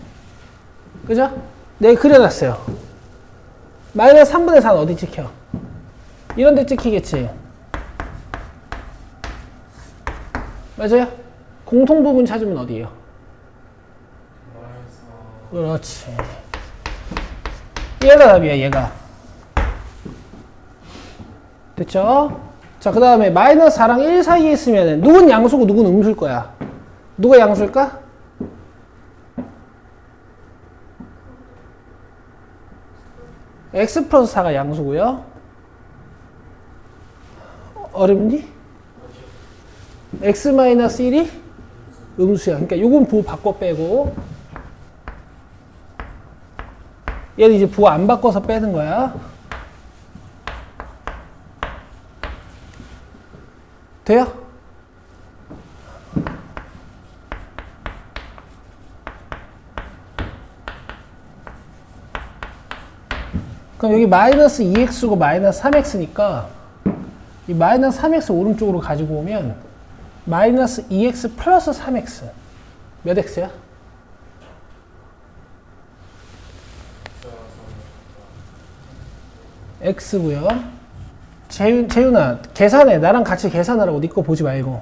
그죠? 내가 그려놨어요. 마이너스 3분의 4는 어디 찍혀? 이런 데 찍히겠지. 맞아요? 공통부분 찾으면 어디예요? 그렇지. 얘가 답이야, 얘가. 됐죠? 자, 그 다음에 마이너스 4랑 1 사이에 있으면 누군 양수고 누군 음수일 거야. 누가 양수일까? x 플러스 4가 양수고요. 어렵니? x 마이너스 1이 음수야. 그러니까 요건 부호 바꿔 빼고 얘는 이제 부호 안 바꿔서 빼는 거야. 돼요? 그럼 여기 마이너스 2x고 마이너스 3x니까 이 마이너스 3x 오른쪽으로 가지고 오면 마이너스 2x 플러스 3x 몇 x야? x고요. 재윤아 계산해. 나랑 같이 계산하라고. 네 거 보지 말고.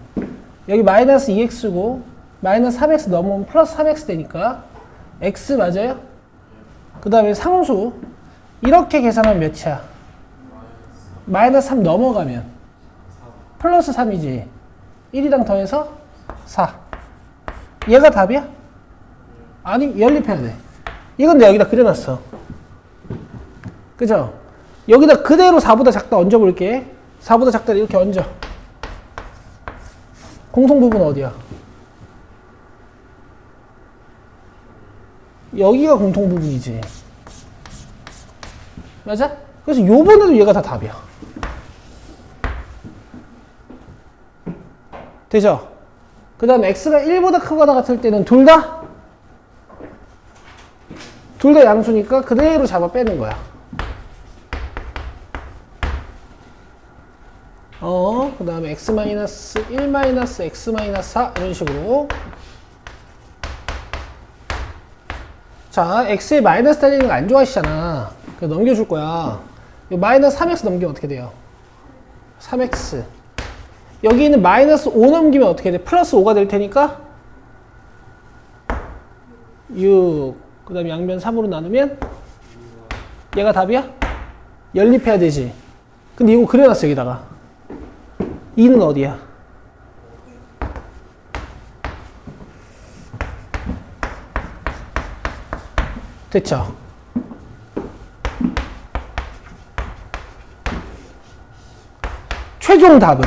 여기 마이너스 2x고 마이너스 3x 넘으면 플러스 3x 되니까 x 맞아요? 그 다음에 상수 이렇게 계산하면 몇이야? 마이너스 3 넘어가면 플러스 3이지. 1이랑 더해서 4. 얘가 답이야? 아니 연립해야 돼. 이건 내가 여기다 그려놨어. 그죠? 여기다 그대로 4보다 작다 얹어볼게. 4보다 작다 이렇게 얹어. 공통부분 어디야? 여기가 공통부분이지. 맞아? 그래서 요번에도 얘가 다 답이야. 되죠? 그 다음에 x가 1보다 크거나 같을 때는 둘 다 양수니까 그대로 잡아 빼는 거야. 그 다음에 x-1 x-4 이런 식으로. 자, x에 마이너스 달리는 거 안 좋아하시잖아. 그래서 넘겨줄 거야. 마이너스 3x 넘기면 어떻게 돼요? 3x. 여기 있는 마이너스 5 넘기면 어떻게 돼? 플러스 5가 될 테니까 6. 그 다음에 양변 3으로 나누면 얘가 답이야? 연립해야 되지. 근데 이거 그려놨어 여기다가. 2는 어디야? 됐죠? 최종 답은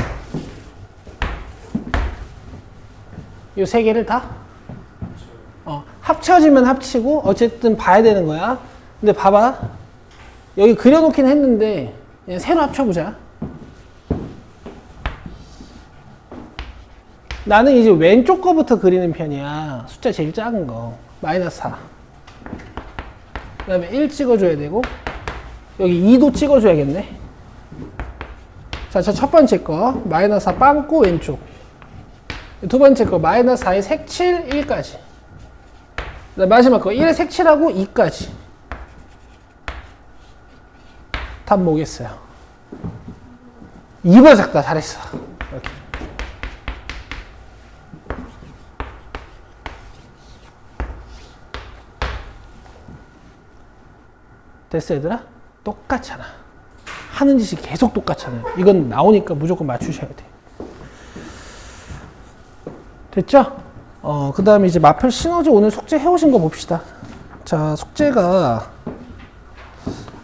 이 세 개를 다 합쳐지면 합치고 어쨌든 봐야 되는 거야. 근데 봐봐. 여기 그려놓긴 했는데 그냥 새로 합쳐보자. 나는 이제 왼쪽 거부터 그리는 편이야. 숫자 제일 작은 거. 마이너스 4. 그 다음에 1 찍어줘야 되고 여기 2도 찍어줘야겠네. 자, 첫 번째 거 마이너스 4 빵꾸 왼쪽. 두 번째 거 마이너스 4에 색칠 1까지. 마지막 거 1에 색칠하고 2까지. 답 뭐겠어요? 2보다 작다. 잘했어. 이렇게. 됐어 얘들아? 똑같잖아. 하는 짓이 계속 똑같잖아요. 이건 나오니까 무조건 맞추셔야 돼. 됐죠? 그 다음에 이제 마펠 시너지 오늘 숙제 해오신 거 봅시다. 자, 숙제가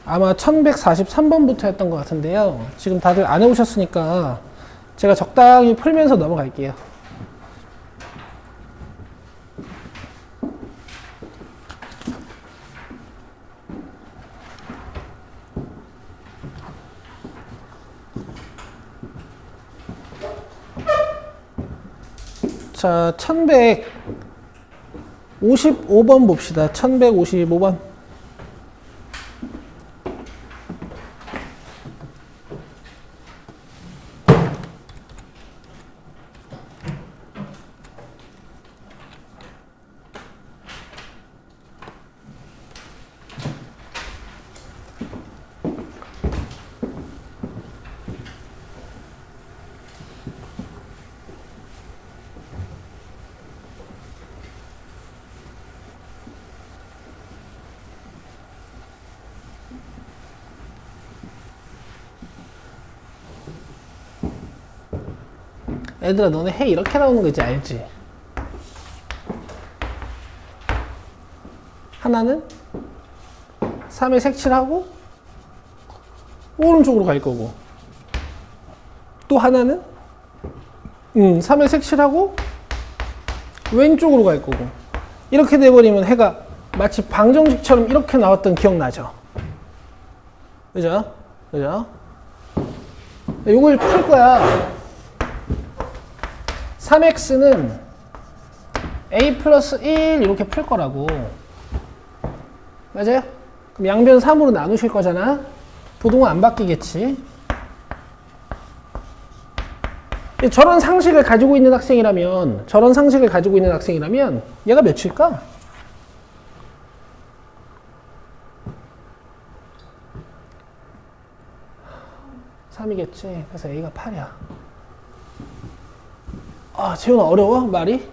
아마 1143번부터 했던 것 같은데요. 지금 다들 안 해오셨으니까 제가 적당히 풀면서 넘어갈게요. 자, 1155번 봅시다. 1155번. 얘들아 너네 해 이렇게 나오는 거 이제 알지? 하나는 3에 색칠하고 오른쪽으로 갈 거고 또 하나는 3에 색칠하고 왼쪽으로 갈 거고 이렇게 돼버리면 해가 마치 방정식처럼 이렇게 나왔던 기억나죠? 그죠? 그죠? 이걸 풀 거야. 3x는 a 플러스 1 이렇게 풀 거라고. 맞아요? 그럼 양변 3으로 나누실 거잖아. 부동은 안 바뀌겠지. 저런 상식을 가지고 있는 학생이라면 얘가 몇일까? 3이겠지. 그래서 A가 8이야. 아, 재훈아, 어려워? 말이?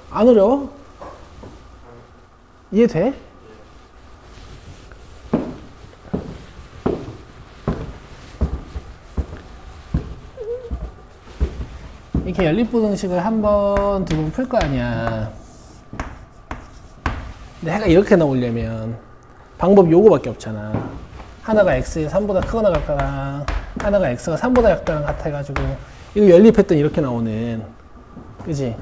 안 어려워? 이해돼? 이렇게 연립부등식을 한 번, 두 번 풀 거 아니야. 근데 해가 이렇게 나오려면 방법 요거밖에 없잖아. 하나가 x의 3보다 크거나 같다랑 하나가 x가 3보다 작다랑 같아가지고 이거 연립했더니 이렇게 나오는, 그지?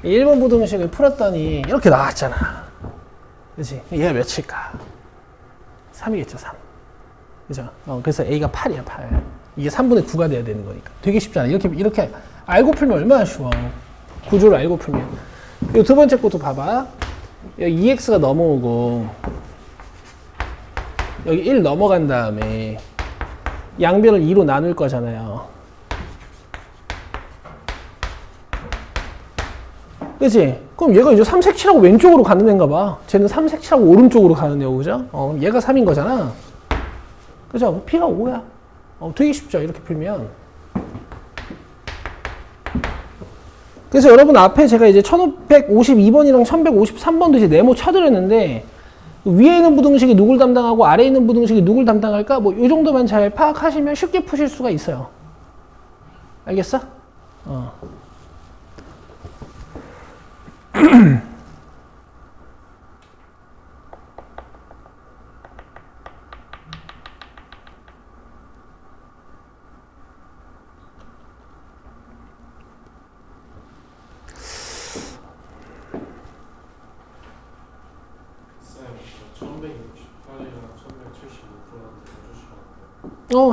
1번 부등식을 풀었더니 이렇게 나왔잖아. 그지? 얘가 몇일까? 3이겠죠, 3. 그죠? 그래서 a가 8이야, 8. 이게 3분의 9가 돼야 되는 거니까. 되게 쉽잖아. 이렇게 알고 풀면 얼마나 쉬워. 구조를 알고 풀면. 이 두 번째 것도 봐봐. 여기 2x가 넘어오고 여기 1 넘어간 다음에 양변을 2로 나눌 거잖아요. 그치? 그럼 얘가 이제 삼색칠하고 왼쪽으로 가는 애인가 봐. 쟤는 삼색칠하고 오른쪽으로 가는 애고, 그죠? 얘가 3인 거잖아. 그죠? P가 5야. 되게 쉽죠? 이렇게 풀면. 그래서 여러분 앞에 제가 이제 1552번이랑 1153번도 이제 네모 쳐드렸는데, 위에 있는 부등식이 누굴 담당하고 아래에 있는 부등식이 누굴 담당할까? 뭐 이 정도만 잘 파악하시면 쉽게 푸실 수가 있어요. 알겠어?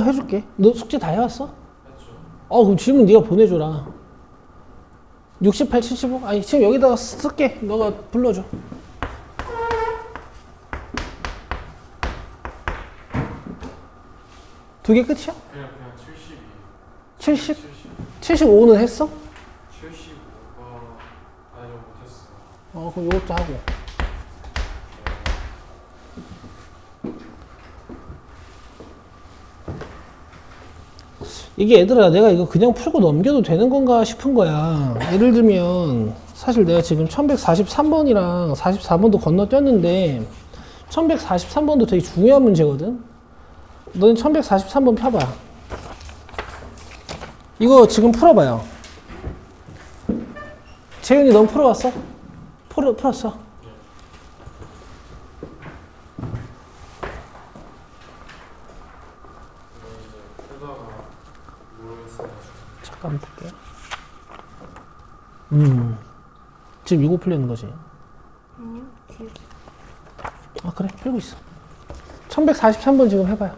해줄게. 너 숙제 다 해왔어? 했죠. 그럼 질문 네가 보내줘라. 68, 75? 아니, 지금 여기다가 쓸게. 너가 불러줘. 두 개 끝이야? 그냥 72. 70? 75는 했어? 75가 아니요, 못했어요. 그럼 이것도 하고. 이게 얘들아, 내가 이거 그냥 풀고 넘겨도 되는 건가 싶은 거야. 예를 들면 사실 내가 지금 1143번이랑 44번도 건너뛰었는데 1143번도 되게 중요한 문제거든. 너는 1143번 펴봐. 이거 지금 풀어봐요. 재윤이 넌 풀어봤어? 풀었어? 잠깐 볼게요. 지금 이거 풀리는 거지? 그래, 풀고 있어. 1143번 지금 해봐요.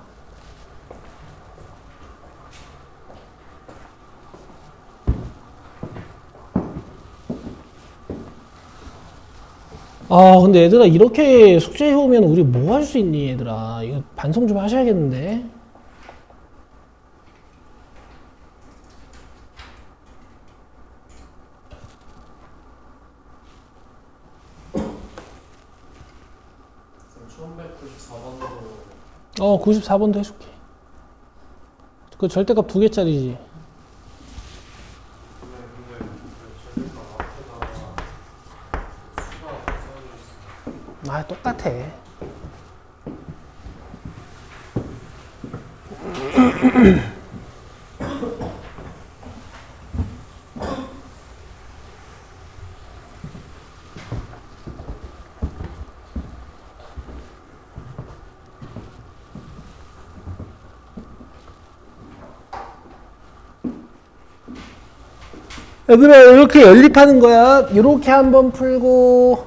근데 얘들아, 이렇게 숙제 해오면 우리 뭐 할 수 있니, 얘들아? 이거 반성 좀 하셔야겠는데? 어, 94번도 해줄게. 그 절대값 2개짜리지. 똑같아. 얘들아, 이렇게 연립하는 거야. 이렇게 한번 풀고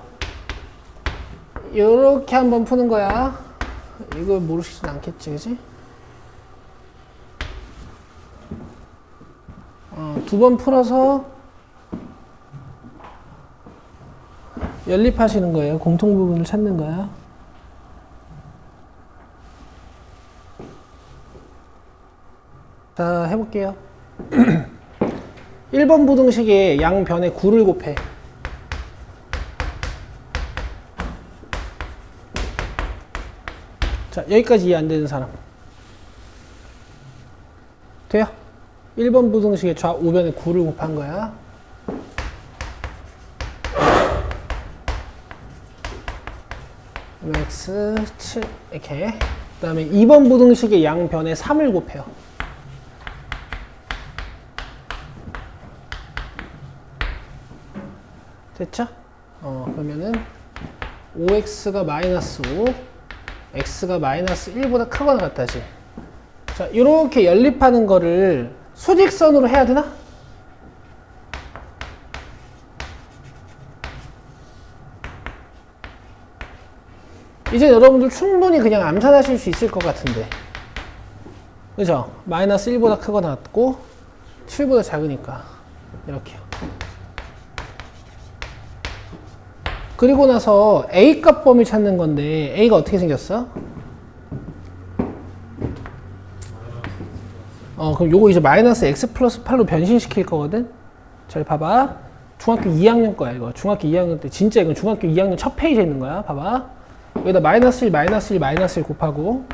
이렇게 한번 푸는 거야. 이걸 모르시진 않겠지, 그지? 두 번 풀어서 연립하시는 거예요. 공통 부분을 찾는 거야. 자, 해볼게요. 1번 부등식에 양변에 9를 곱해. 자, 여기까지 이해 안 되는 사람. 돼요? 1번 부등식의 좌우변에 9를 곱한 거야. x 7 이렇게. 그 다음에 2번 부등식의 양변에 3을 곱해요. 됐죠? 그러면은 5x가 마이너스 5, x가 마이너스 1보다 크거나 같다지. 자, 이렇게 연립하는 거를 수직선으로 해야 되나? 이제 여러분들 충분히 그냥 암산하실 수 있을 것 같은데. 그죠? 마이너스 1보다 크거나 같고 7보다 작으니까 이렇게요. 그리고 나서 A값 범위 찾는 건데 A가 어떻게 생겼어? 그럼 요거 이제 마이너스 x 플러스 8로 변신시킬 거거든? 잘 봐봐. 중학교 2학년 거야 이거. 중학교 2학년 때 진짜 이건 중학교 2학년 첫 페이지에 있는 거야. 봐봐. 여기다 마이너스 1, 마이너스 1, 마이너스 1 곱하고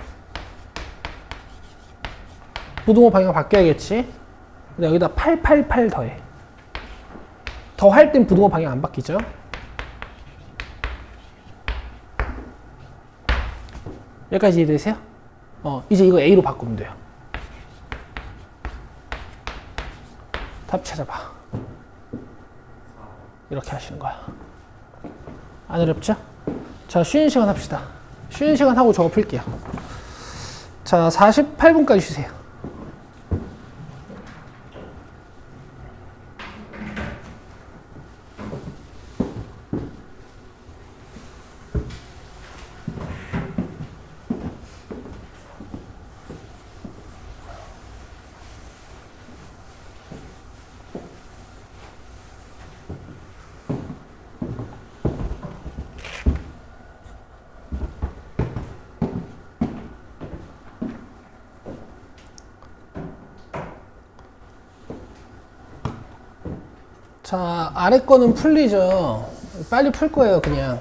부등호 방향 바뀌어야겠지? 근데 여기다 8, 8, 8 더해. 더할 땐 부등호 방향 안 바뀌죠? 여기까지 이해되세요? 이제 이거 A로 바꾸면 돼요. 답 찾아봐. 이렇게 하시는 거야. 안 어렵죠? 자, 쉬는 시간 합시다. 쉬는 시간 하고 저거 풀게요. 자, 48분까지 쉬세요. 자, 아래 거는 풀리죠. 빨리 풀 거예요, 그냥.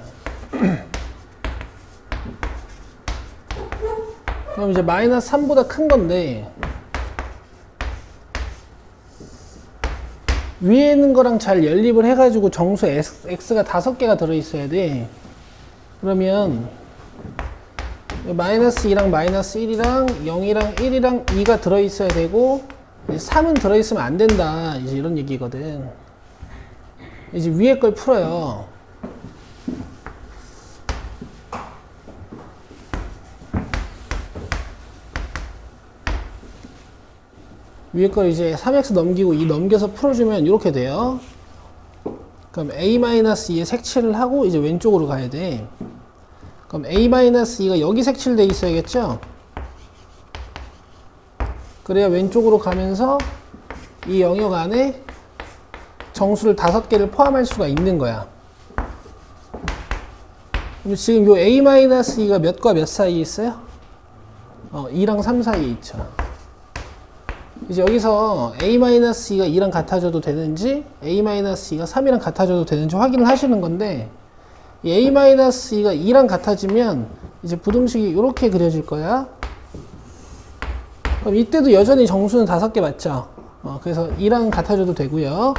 그럼 이제 마이너스 3보다 큰 건데 위에 있는 거랑 잘 연립을 해가지고 정수 x가 5개가 들어있어야 돼. 그러면 마이너스 2랑 마이너스 1이랑 0이랑 1이랑 2가 들어있어야 되고 3은 들어있으면 안 된다. 이제 이런 얘기거든. 이제 위에 걸 풀어요. 위에 걸 이제 3x 넘기고 2 넘겨서 풀어주면 이렇게 돼요. 그럼 a-2에 색칠을 하고 이제 왼쪽으로 가야 돼. 그럼 a-2가 여기 색칠돼 있어야겠죠? 그래야 왼쪽으로 가면서 이 영역 안에 정수를 5개를 포함할 수가 있는 거야. 그럼 지금 요 a-2가 몇과 몇 사이에 있어요? 2랑 3 사이에 있죠. 이제 여기서 a-2가 2랑 같아져도 되는지 a-2가 3이랑 같아져도 되는지 확인을 하시는 건데 이 a-2가 2랑 같아지면 이제 부등식이 이렇게 그려질 거야. 그럼 이때도 여전히 정수는 5개 맞죠? 그래서 2랑 같아져도 되고요.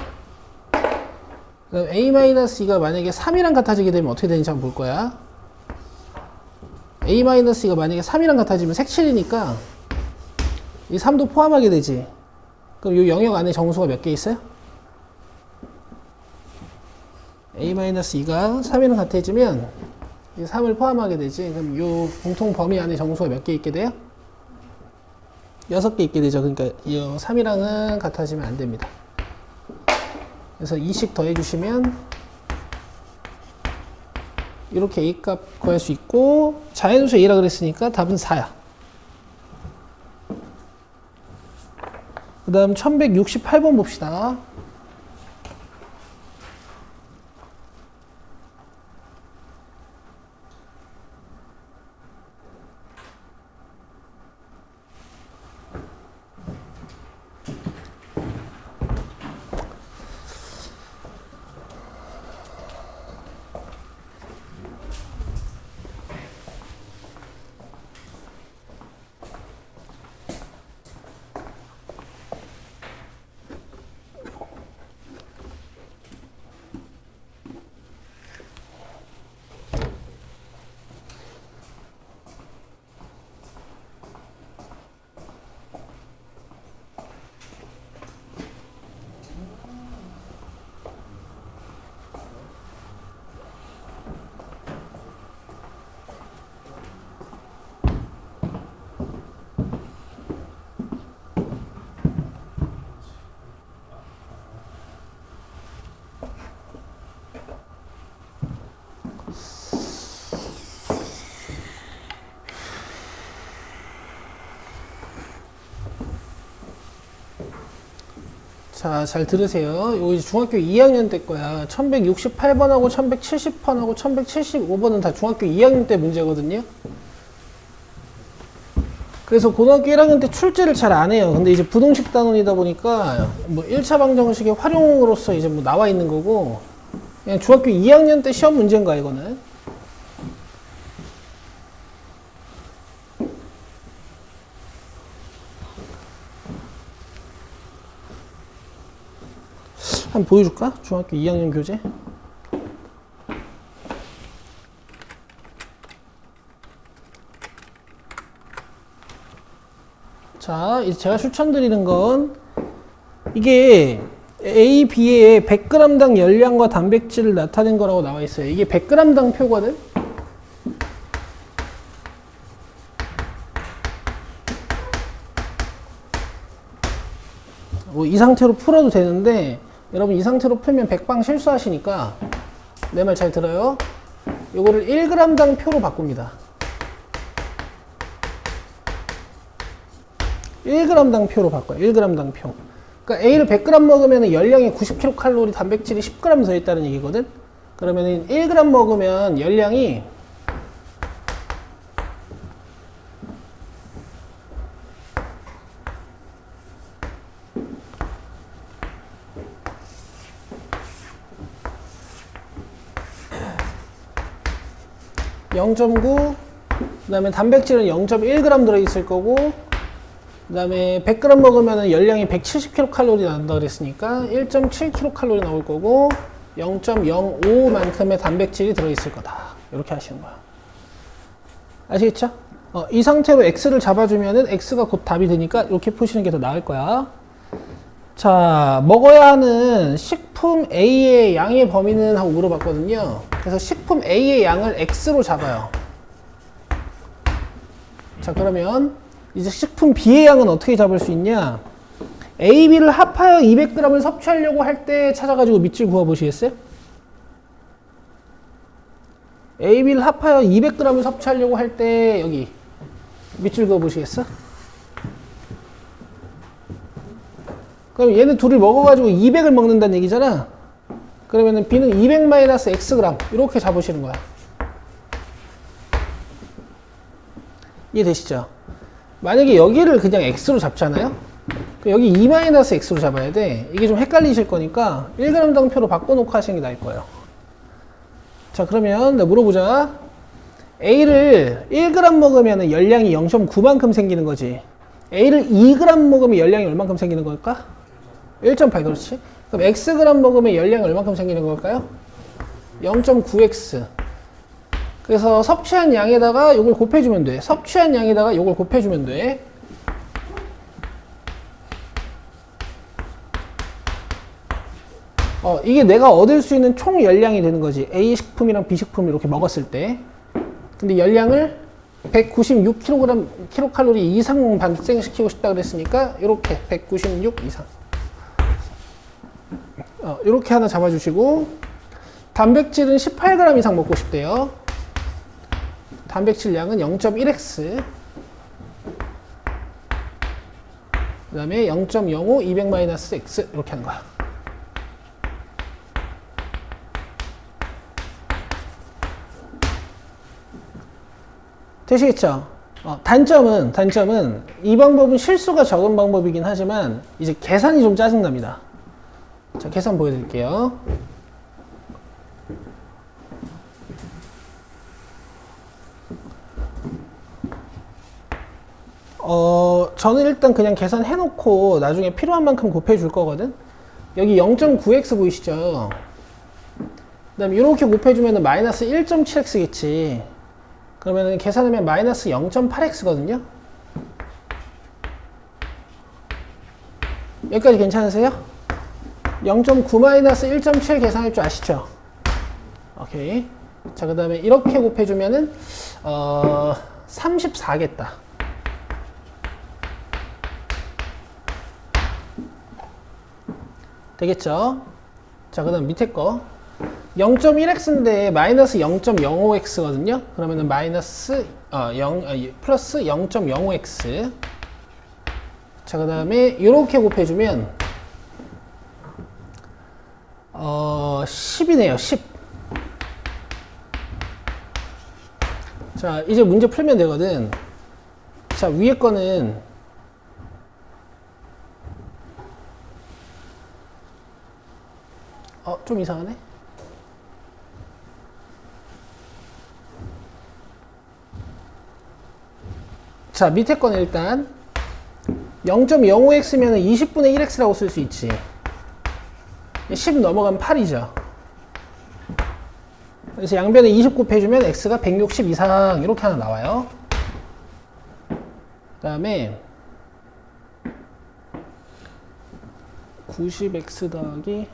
그럼 a-2가 만약에 3이랑 같아지게 되면 어떻게 되는지 한번 볼 거야. a-2가 만약에 3이랑 같아지면 색칠이니까 이 3도 포함하게 되지. 그럼 이 영역 안에 정수가 몇 개 있어요? a-2가 3이랑 같아지면 이 3을 포함하게 되지. 그럼 이 공통 범위 안에 정수가 몇 개 있게 돼요? 6개 있게 되죠. 그러니까 이 3이랑은 같아지면 안 됩니다. 그래서 2씩 더해 주시면 이렇게 A값 구할 수 있고 자연수 A라 그랬으니까 답은 4야. 그 다음 1168번 봅시다. 자, 잘 들으세요. 이거 이제 중학교 2학년 때 거야. 1168번하고 1170번하고 1175번은 다 중학교 2학년 때 문제거든요. 그래서 고등학교 1학년 때 출제를 잘 안 해요. 근데 이제 부동식 단원이다 보니까 뭐 1차 방정식의 활용으로서 이제 뭐 나와 있는 거고, 그냥 중학교 2학년 때 시험 문제인 거야, 이거는. 한번 보여줄까? 중학교 2학년 교재. 자, 이제 제가 추천드리는 건 이게 A, B의 100g당 열량과 단백질을 나타낸 거라고 나와 있어요. 이게 100g당 표거든? 뭐 이 상태로 풀어도 되는데, 여러분 이 상태로 풀면 100방 실수하시니까 내 말 잘 들어요. 요거를 1g당 표로 바꿉니다. 1g당 표로 바꿔요. 1g당 표. 그러니까 A를 100g 먹으면 열량이 90kcal, 단백질이 10g 더 있다는 얘기거든. 그러면 1g 먹으면 열량이 0.9, 그 다음에 단백질은 0.1g 들어있을 거고, 그 다음에 100g 먹으면 열량이 170kcal 나온다 그랬으니까 1.7kcal 나올 거고, 0.05만큼의 단백질이 들어있을 거다. 이렇게 하시는 거야. 아시겠죠? 이 상태로 x를 잡아주면은 x가 곧 답이 되니까 이렇게 푸시는 게 더 나을 거야. 자, 먹어야 하는 식품 A의 양의 범위는 하고 물어봤거든요. 그래서 식품 A의 양을 x로 잡아요. 자, 그러면 이제 식품 B의 양은 어떻게 잡을 수 있냐? A, B를 합하여 200g을 섭취하려고 할 때 찾아가지고 밑줄 그어보시겠어요? A, B를 합하여 200g을 섭취하려고 할 때 여기 밑줄 그어보시겠어? 그럼 얘는 둘을 먹어가지고 200을 먹는다는 얘기잖아. 그러면은 B는 200-xg 이렇게 잡으시는 거야. 이해되시죠? 만약에 여기를 그냥 x로 잡잖아요? 그럼 여기 2-x로 잡아야 돼. 이게 좀 헷갈리실 거니까 1g당 표로 바꿔놓고 하시는 게 나을 거예요. 자, 그러면 내가 물어보자. A를 1g 먹으면 열량이 0.9만큼 생기는 거지. A를 2g 먹으면 열량이 얼만큼 생기는 걸까? 1.8, 그렇지? 그럼 xg 먹으면 열량이 얼만큼 생기는 걸까요? 0.9x. 그래서 섭취한 양에다가 이걸 곱해주면 돼. 섭취한 양에다가 이걸 곱해주면 돼. 이게 내가 얻을 수 있는 총 열량이 되는 거지. A 식품이랑 B 식품 이렇게 먹었을 때. 근데 열량을 196kcal 이상 발생시키고 싶다 그랬으니까 이렇게 196 이상. 이렇게 하나 잡아주시고, 단백질은 18g 이상 먹고 싶대요. 단백질 양은 0.1x, 그 다음에 0.05 200-x 이렇게 하는 거야. 되시겠죠? 단점은 이 방법은 실수가 적은 방법이긴 하지만 이제 계산이 좀 짜증납니다. 자, 계산 보여드릴게요. 저는 일단 그냥 계산해놓고 나중에 필요한 만큼 곱해줄 거거든. 여기 0.9x 보이시죠? 그 다음에 이렇게 곱해주면 마이너스 1.7x겠지. 그러면 계산하면 마이너스 0.8x거든요. 여기까지 괜찮으세요? 0.9-1.7 계산할 줄 아시죠? 오케이. 자, 그 다음에 이렇게 곱해주면은 34겠다. 되겠죠? 자, 그 다음 밑에 거 0.1x인데 마이너스 0.05x거든요. 그러면은 마이너스 플러스 0.05x. 자, 그 다음에 이렇게 곱해주면 10이네요. 10. 자, 이제 문제 풀면 되거든. 자, 위에 거는 좀 이상하네. 자, 밑에 거는 일단 0.05x면 20분의 1x라고 쓸 수 있지. 10 넘어가면 8이죠. 그래서 양변에 20 곱해주면 x가 160 이상 이렇게 하나 나와요. 그 다음에 90x 더하기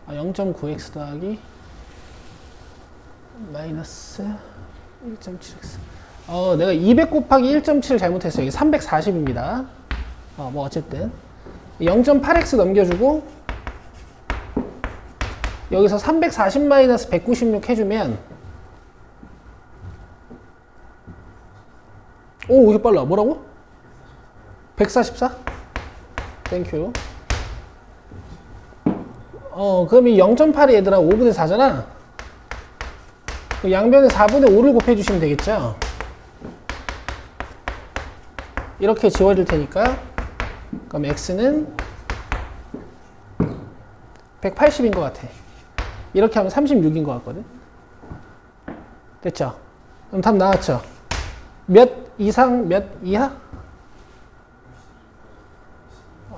0.9x 더하기 마이너스 1.7x. 내가 200 곱하기 1.7 잘못했어요. 이게 340입니다. 뭐 어쨌든 0.8x 넘겨주고 여기서 340 마이너스 196 해주면 오, 이게 빨라. 뭐라고? 144? 땡큐. 그럼 이 0.8이 얘들아 5분의 4잖아. 양변에 4분의 5를 곱해주시면 되겠죠. 이렇게 지워질 테니까 그럼 x는 180인 것 같아. 이렇게 하면 36인 것 같거든. 됐죠? 그럼 답 나왔죠? 몇 이상 몇 이하?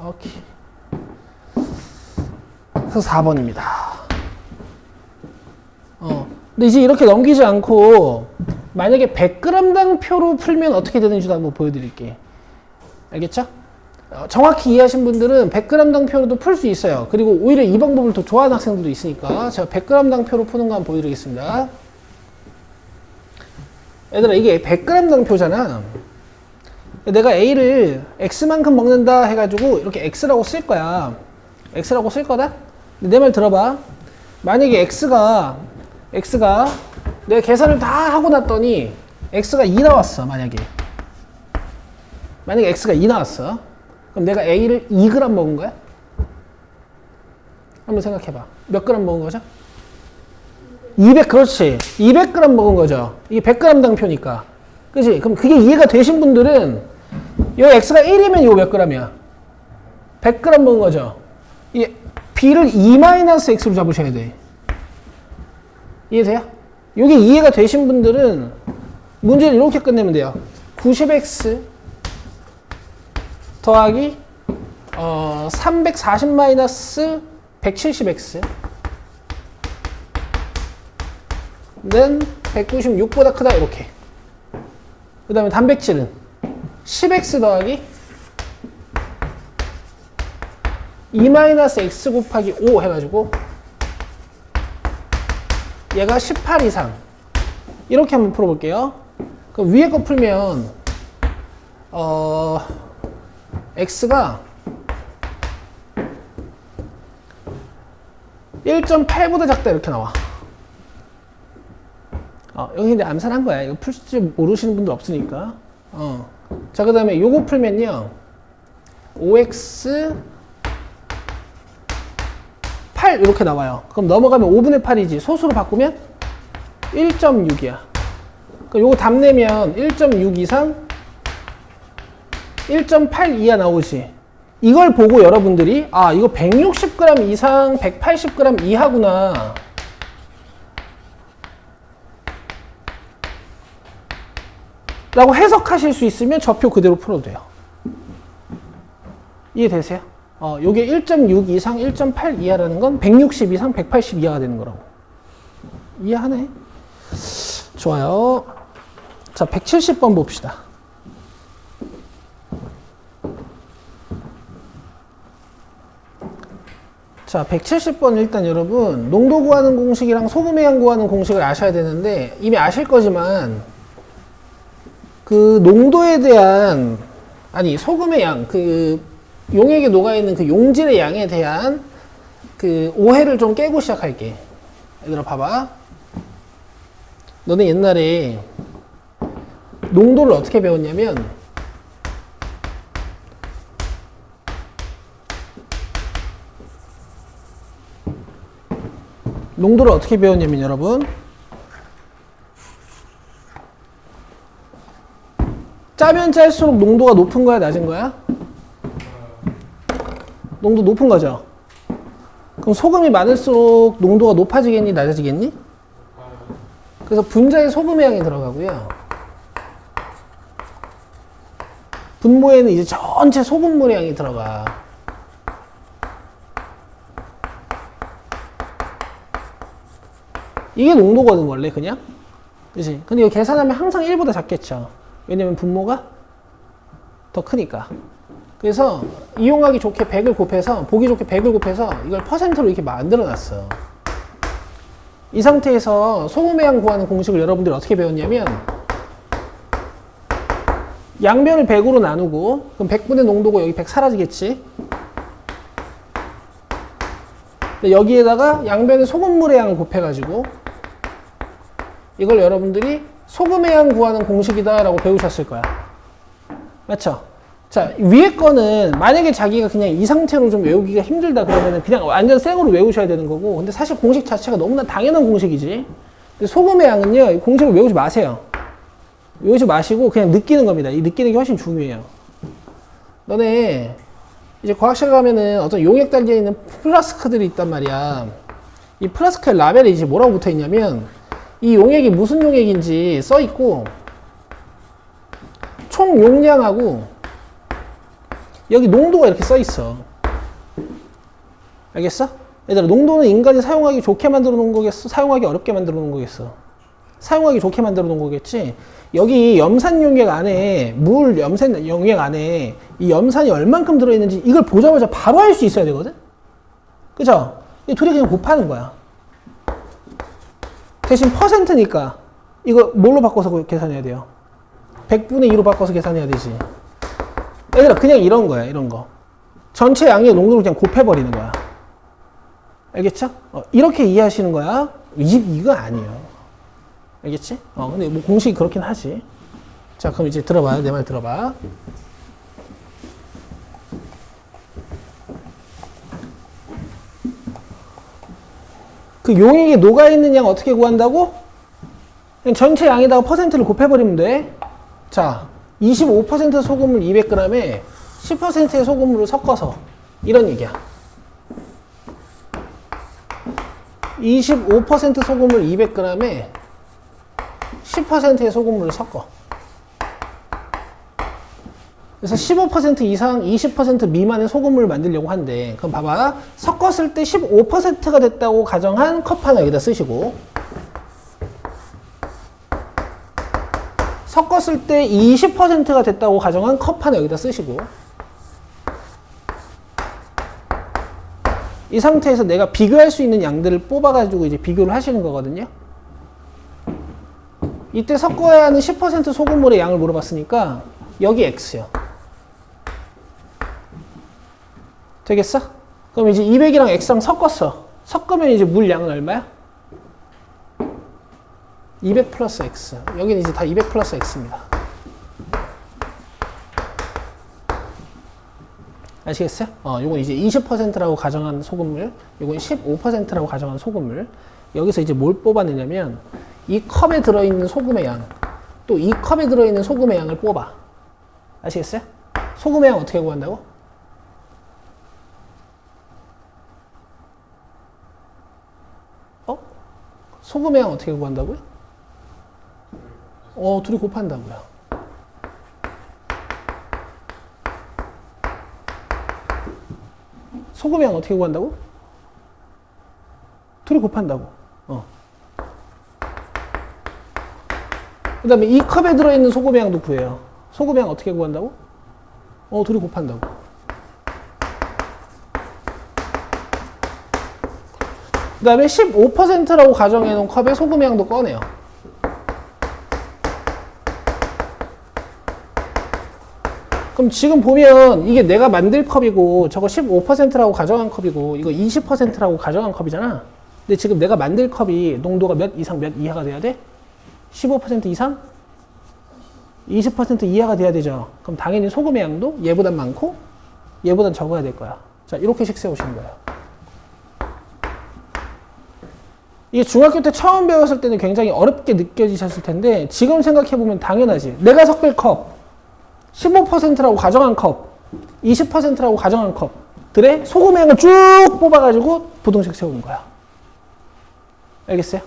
오케이. 그래서 4번입니다. 근데 이제 이렇게 넘기지 않고 만약에 100g당 표로 풀면 어떻게 되는지도 한번 보여드릴게. 알겠죠? 정확히 이해하신 분들은 100g당 표로도 풀 수 있어요. 그리고 오히려 이 방법을 더 좋아하는 학생들도 있으니까 제가 100g당 표로 푸는 거 한번 보여드리겠습니다. 얘들아, 이게 100g당 표잖아. 내가 A를 X만큼 먹는다 해가지고 이렇게 X라고 쓸 거야. X라고 쓸 거다? 내 말 들어봐. 만약에 X가 내가 계산을 다 하고 났더니 X가 2 나왔어. 만약에 X가 2 나왔어. 그럼 내가 A를 2g 먹은 거야? 한번 생각해봐. 몇 g 먹은 거죠? 200, 그렇지. 200g 먹은 거죠. 이게 100g당 표니까. 그치? 그럼 그게 이해가 되신 분들은 요 X가 1이면 요 몇 g이야? 100g 먹은 거죠. 이게 B를 2-X로 잡으셔야 돼. 이해돼요? 이게 이해가 되신 분들은 문제를 이렇게 끝내면 돼요. 90x 더하기 340 마이너스 170x 는 196보다 크다 이렇게. 그 다음에 단백질은 10x 더하기 2-x 곱하기 5 해가지고 얘가 18 이상. 이렇게 한번 풀어볼게요. 그럼 위에 거 풀면 x가 1.8보다 작다 이렇게 나와. 여기 근데 암산한 거야. 이거 풀 줄 모르시는 분도 없으니까. 자, 그 다음에 요거 풀면요 5x 8 이렇게 나와요. 그럼 넘어가면 5분의 8이지. 소수로 바꾸면 1.6이야. 그럼 요거 답 내면 1.6 이상 1.8 이하 나오지. 이걸 보고 여러분들이 이거 160g 이상 180g 이하구나 라고 해석하실 수 있으면 저 표 그대로 풀어도 돼요. 이해되세요? 요게 1.6 이상 1.8 이하라는 건 160 이상 180 이하가 되는 거라고. 이해하네? 좋아요. 자, 170번 봅시다. 자, 170번 일단 여러분 농도 구하는 공식이랑 소금의 양 구하는 공식을 아셔야 되는데 이미 아실 거지만 그 농도에 대한 소금의 양, 그 용액에 녹아있는 그 용질의 양에 대한 그 오해를 좀 깨고 시작할게. 얘들아 봐봐. 너네 옛날에 농도를 어떻게 배웠냐면 농도를 어떻게 배웠냐면 여러분 짜면 짤수록 농도가 높은 거야 낮은 거야? 농도 높은 거죠. 그럼 소금이 많을수록 농도가 높아지겠니 낮아지겠니? 그래서 분자에 소금의 양이 들어가고요. 분모에는 이제 전체 소금물의 양이 들어가. 이게 농도거든 원래 그냥. 그치? 근데 이거 계산하면 항상 1보다 작겠죠. 왜냐면 분모가 더 크니까. 그래서 이용하기 좋게 100을 곱해서 보기 좋게 100을 곱해서 이걸 퍼센트로 이렇게 만들어 놨어. 이 상태에서 소금의 양 구하는 공식을 여러분들이 어떻게 배웠냐면 양변을 100으로 나누고 그럼 100분의 농도고 여기 100 사라지겠지. 여기에다가 양변의 소금물의 양을 곱해가지고 이걸 여러분들이 소금의 양 구하는 공식이다 라고 배우셨을 거야. 맞죠? 자, 위에 거는 만약에 자기가 그냥 이 상태로 좀 외우기가 힘들다 그러면 그냥 완전 생으로 외우셔야 되는 거고, 근데 사실 공식 자체가 너무나 당연한 공식이지. 근데 소금의 양은요, 이 공식을 외우지 마세요. 외우지 마시고 그냥 느끼는 겁니다. 이 느끼는 게 훨씬 중요해요. 너네 이제 과학실 가면은 어떤 용액 달려 있는 플라스크들이 있단 말이야. 이 플라스크의 라벨에 이제 뭐라고 붙어 있냐면 이 용액이 무슨 용액인지 써 있고 총 용량하고 여기 농도가 이렇게 써 있어. 알겠어? 얘들아, 농도는 인간이 사용하기 좋게 만들어 놓은 거겠어? 사용하기 어렵게 만들어 놓은 거겠어? 사용하기 좋게 만들어 놓은 거겠지? 여기 염산 용액 안에, 물 염산 용액 안에 이 염산이 얼만큼 들어있는지 이걸 보자마자 바로 알 수 있어야 되거든? 그죠? 이 둘이 그냥 곱하는 거야. 대신 퍼센트니까 이거 뭘로 바꿔서 계산해야 돼요? 100분의 2로 바꿔서 계산해야 되지. 얘들아, 그냥 이런 거야, 이런 거. 전체 양의 농도를 그냥 곱해버리는 거야. 알겠죠? 이렇게 이해하시는 거야. 이거 아니에요. 알겠지? 근데 뭐 공식이 그렇긴 하지. 자, 그럼 이제 들어봐요. 내 말 들어봐. 그 용액에 녹아있는 양 어떻게 구한다고? 그냥 전체 양에다가 퍼센트를 곱해버리면 돼. 자, 25% 소금을 200g에 10%의 소금물을 섞어서 이런 얘기야. 25% 소금을 200g에 10%의 소금물을 섞어. 그래서 15% 이상 20% 미만의 소금물을 만들려고 한대. 그럼 봐봐. 섞었을 때 15%가 됐다고 가정한 컵 하나 여기다 쓰시고, 섞었을 때 20%가 됐다고 가정한 컵 하나 여기다 쓰시고, 이 상태에서 내가 비교할 수 있는 양들을 뽑아가지고 이제 비교를 하시는 거거든요. 이때 섞어야 하는 10% 소금물의 양을 물어봤으니까 여기 X요. 되겠어? 그럼 이제 200이랑 X랑 섞었어. 섞으면 이제 물 양은 얼마야? 200 플러스 X. 여기는 이제 다 200 플러스 X입니다. 아시겠어요? 요건 이제 20%라고 가정한 소금물, 요건 15%라고 가정한 소금물. 여기서 이제 뭘 뽑아내냐면 이 컵에 들어있는 소금의 양, 또 이 컵에 들어있는 소금의 양을 뽑아. 아시겠어요? 소금의 양 어떻게 구한다고? 소금의 양 어떻게 구한다고요? 둘이 곱한다고요. 소금의 양 어떻게 구한다고? 둘이 곱한다고. 그 다음에 이 컵에 들어있는 소금의 양도 구해요. 소금의 양 어떻게 구한다고? 둘이 곱한다고. 그 다음에 15%라고 가정해 놓은 컵에 소금의 양도 꺼내요. 그럼 지금 보면 이게 내가 만들 컵이고 저거 15%라고 가정한 컵이고 이거 20%라고 가정한 컵이잖아. 근데 지금 내가 만들 컵이 농도가 몇 이상 몇 이하가 돼야 돼? 15% 이상? 20% 이하가 돼야 되죠. 그럼 당연히 소금의 양도 얘보단 많고 얘보단 적어야 될 거야. 자, 이렇게 식 세우시는 거예요. 이게 중학교 때 처음 배웠을 때는 굉장히 어렵게 느껴지셨을 텐데 지금 생각해보면 당연하지. 내가 섞을 컵 15%라고 가정한 컵 20%라고 가정한 컵들의 소금의 양을 쭉 뽑아가지고 부등식 세우는 거야. 알겠어요?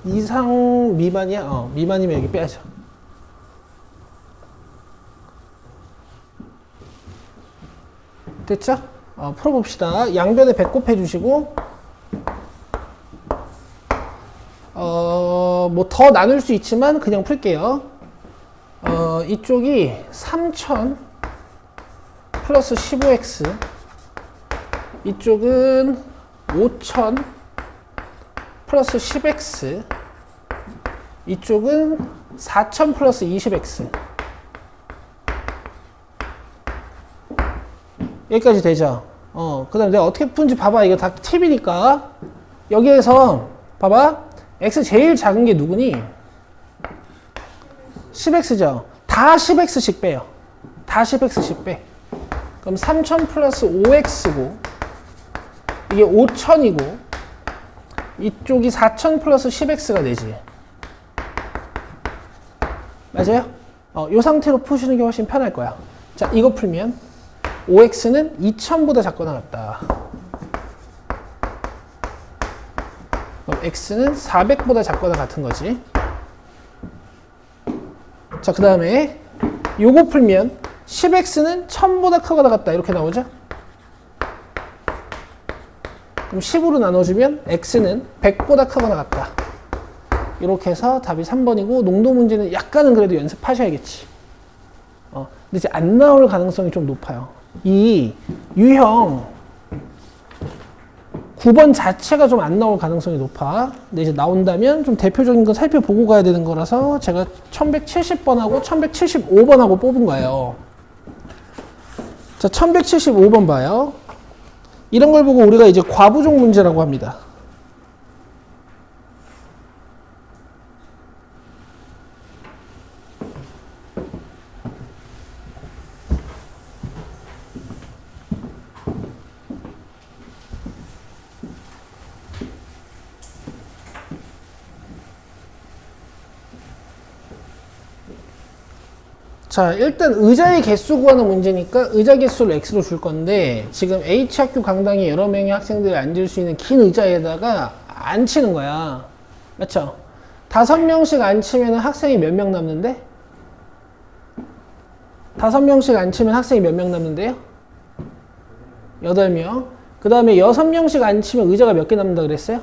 이상 미만이야? 미만이면 여기 빼야죠. 됐죠? 풀어봅시다. 양변에 배꼽 해주시고 뭐 더 나눌 수 있지만 그냥 풀게요. 이쪽이 3000 플러스 15x 이쪽은 5000 플러스 10x 이쪽은 4000 플러스 20x 여기까지 되죠. 그 다음에 내가 어떻게 푸는지 봐봐. 이거 다 팁이니까. 여기에서 봐봐. x 제일 작은 게 누구니? 10x죠. 다 10x씩 빼요. 다 10x씩 빼. 그럼 3000 플러스 5x고 이게 5000이고 이쪽이 4000 플러스 10x가 되지. 맞아요? 이 상태로 푸시는 게 훨씬 편할 거야. 자, 이거 풀면 5x는 2000보다 작거나 같다. 그럼 x는 400보다 작거나 같은 거지. 자, 그 다음에 요거 풀면 10x는 1000보다 크거나 같다. 이렇게 나오죠? 그럼 10으로 나눠주면 x는 100보다 크거나 같다. 이렇게 해서 답이 3번이고 농도 문제는 약간은 그래도 연습하셔야겠지. 근데 이제 안 나올 가능성이 좀 높아요. 이 유형 9번 자체가 좀 안 나올 가능성이 높아. 근데 이제 나온다면 좀 대표적인 거 살펴보고 가야 되는 거라서 제가 1170번하고 1175번하고 뽑은 거예요. 자, 1175번 봐요. 이런 걸 보고 우리가 이제 과부족 문제라고 합니다. 자, 일단 의자의 개수 구하는 문제니까 의자 개수를 x로 줄 건데 지금 H학교 강당에 여러 명의 학생들이 앉을 수 있는 긴 의자에다가 앉히는 거야. 맞죠? 5명씩 앉히면 학생이 몇 명 남는데? 5명씩 앉히면 학생이 몇 명 남는데요? 8명. 그 다음에 6명씩 앉히면 의자가 몇 개 남는다 그랬어요?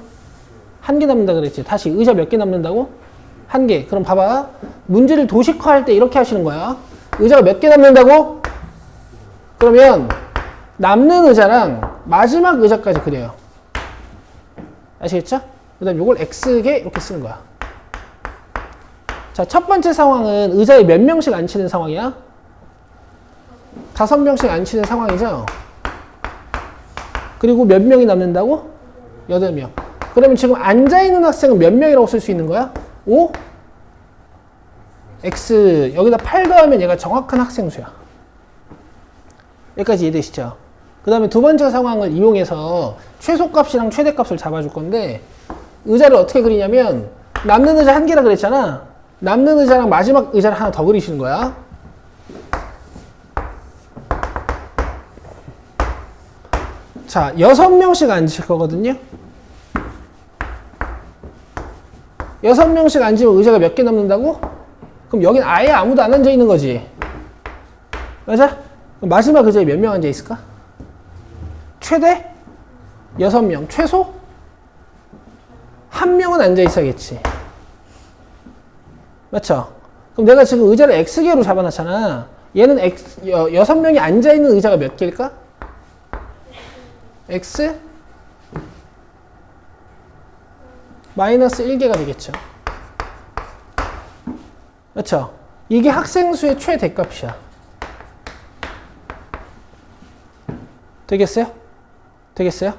1개 남는다 그랬지. 다시 의자 몇 개 남는다고? 1개. 그럼 봐봐. 문제를 도식화할 때 이렇게 하시는 거야. 의자가 몇 개 남는다고? 그러면 남는 의자랑 마지막 의자까지 그려요. 아시겠죠? 그 다음에 이걸 x개 이렇게 쓰는 거야. 자, 첫 번째 상황은 의자에 몇 명씩 앉히는 상황이야? 5명씩 앉히는 상황이죠? 그리고 몇 명이 남는다고? 8명. 그러면 지금 앉아있는 학생은 몇 명이라고 쓸 수 있는 거야? 5? x 여기다 8 더하면 얘가 정확한 학생 수야. 여기까지 이해되시죠? 그 다음에 두 번째 상황을 이용해서 최소값이랑 최대값을 잡아줄 건데 의자를 어떻게 그리냐면 남는 의자 1개라 그랬잖아. 남는 의자랑 마지막 의자를 하나 더 그리시는 거야. 자, 6명씩 앉으실 거거든요. 6명씩 앉으면 의자가 몇 개 남는다고? 그럼 여긴 아예 아무도 안 앉아 있는 거지. 맞아? 그럼 마지막 의자에 몇 명 앉아 있을까? 최대 6명. 최소 1명은 앉아 있어야겠지. 맞죠? 그럼 내가 지금 의자를 X개로 잡아놨잖아. 얘는 6명이 앉아 있는 의자가 몇 개일까? X 마이너스 1개가 되겠죠. 그렇죠? 이게 학생 수의 최대값이야. 되겠어요? 되겠어요?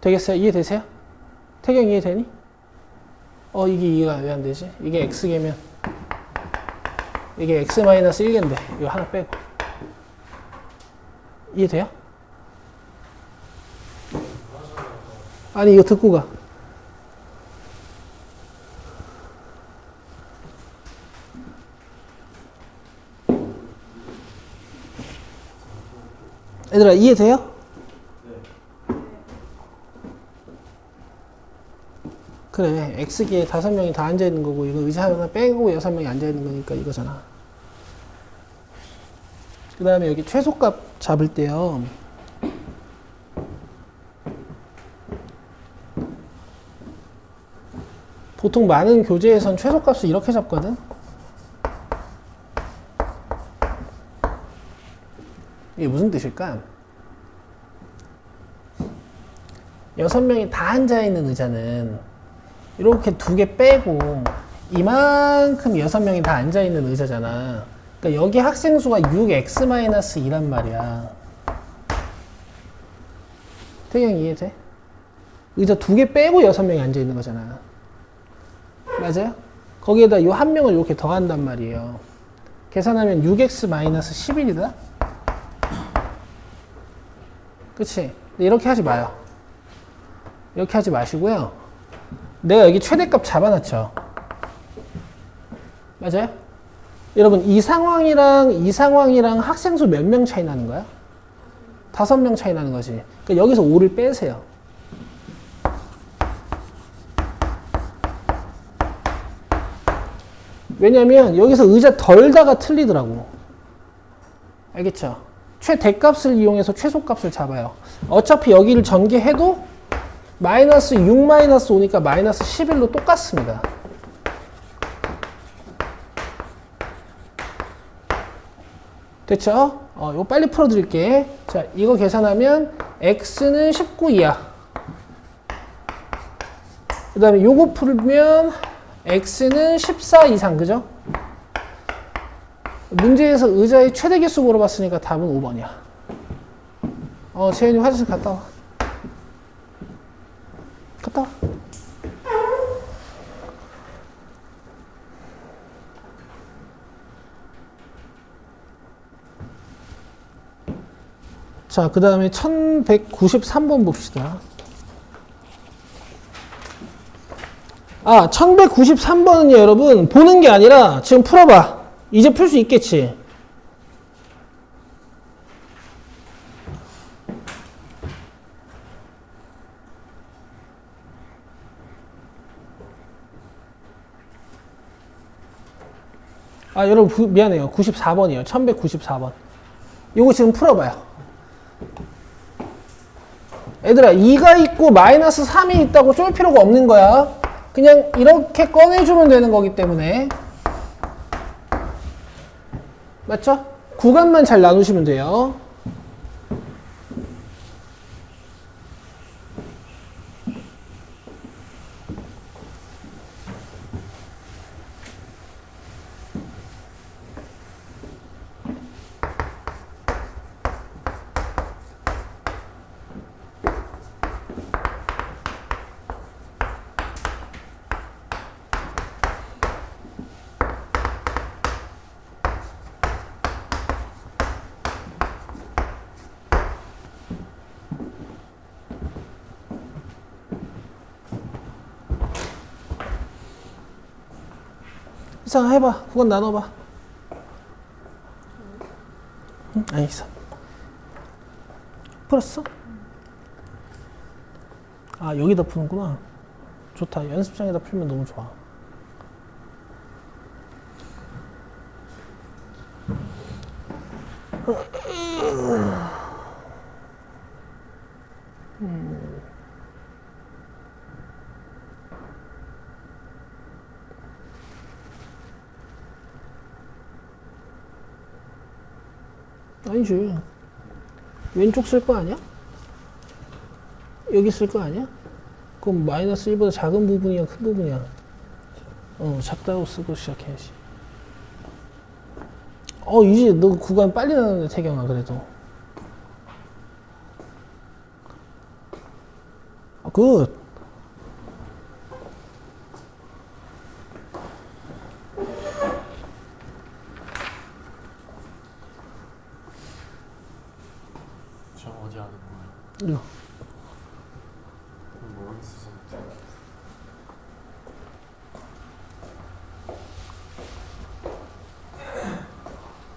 되겠어요? 이해되세요? 태경 이해되니? 이게 이해가 왜 안 되지? 이게 x개면 이게 x-1인데 이거 하나 빼고. 이해돼요? 아니 이거 듣고 가. 얘들아 이해돼요? 그래, X기에 5명이 다 앉아있는 거고, 이거 의자 하나 빼고 6명이 앉아있는 거니까 이거잖아. 그 다음에 여기 최소값 잡을 때요. 보통 많은 교재에선 최소값을 이렇게 잡거든? 이게 무슨 뜻일까? 6명이 다 앉아있는 의자는 이렇게 2개 빼고 이만큼 6명이 다 앉아있는 의자잖아. 그러니까 여기 학생 수가 6x-2란 말이야. 태경 이해돼? 의자 2개 빼고 6명이 앉아있는 거잖아. 맞아요? 거기에다 이 한 명을 이렇게 더한단 말이에요. 계산하면 6x-11이다? 그치? 이렇게 하지 마요. 이렇게 하지 마시고요. 내가 여기 최대값 잡아놨죠. 맞아요? 여러분 이 상황이랑 학생 수 몇 명 차이 나는 거야? 5명 차이 나는 거지. 그러니까 여기서 5를 빼세요. 왜냐면 여기서 의자 덜다가 틀리더라고. 알겠죠? 최대값을 이용해서 최소값을 잡아요. 어차피 여기를 전개해도 마이너스 6 마이너스 5니까 마이너스 11로 똑같습니다. 됐죠? 이거 빨리 풀어드릴게. 자, 이거 계산하면 x는 19 이하. 그 다음에 요거 풀면 x는 14 이상, 그죠? 문제에서 의자의 최대 개수 물어봤으니까 답은 5번이야. 재현이 화장실 갔다 와. 갔다 와. 자, 그 다음에 1193번 봅시다. 1193번은요, 여러분, 보는 게 아니라 지금 풀어봐. 이제 풀 수 있겠지. 여러분, 미안해요. 94번이에요. 1194번. 이거 지금 풀어봐요. 얘들아, 2가 있고 마이너스 3이 있다고 쫄 필요가 없는 거야. 그냥 이렇게 꺼내주면 되는 거기 때문에. 맞죠? 구간만 잘 나누시면 돼요. 이상 해봐. 구간 나눠봐. 응? 알겠어. 풀었어? 여기다 푸는구나. 좋다. 연습장에다 풀면 너무 좋아. 아니지. 왼쪽 쓸 거 아니야? 여기 쓸 거 아니야? 그럼 마이너스 1보다 작은 부분이야, 큰 부분이야? 작다고 쓰고 시작해야지. 이제 너 구간 빨리 나누네, 태경아, 그래도. 굿. 이거. 모르겠어.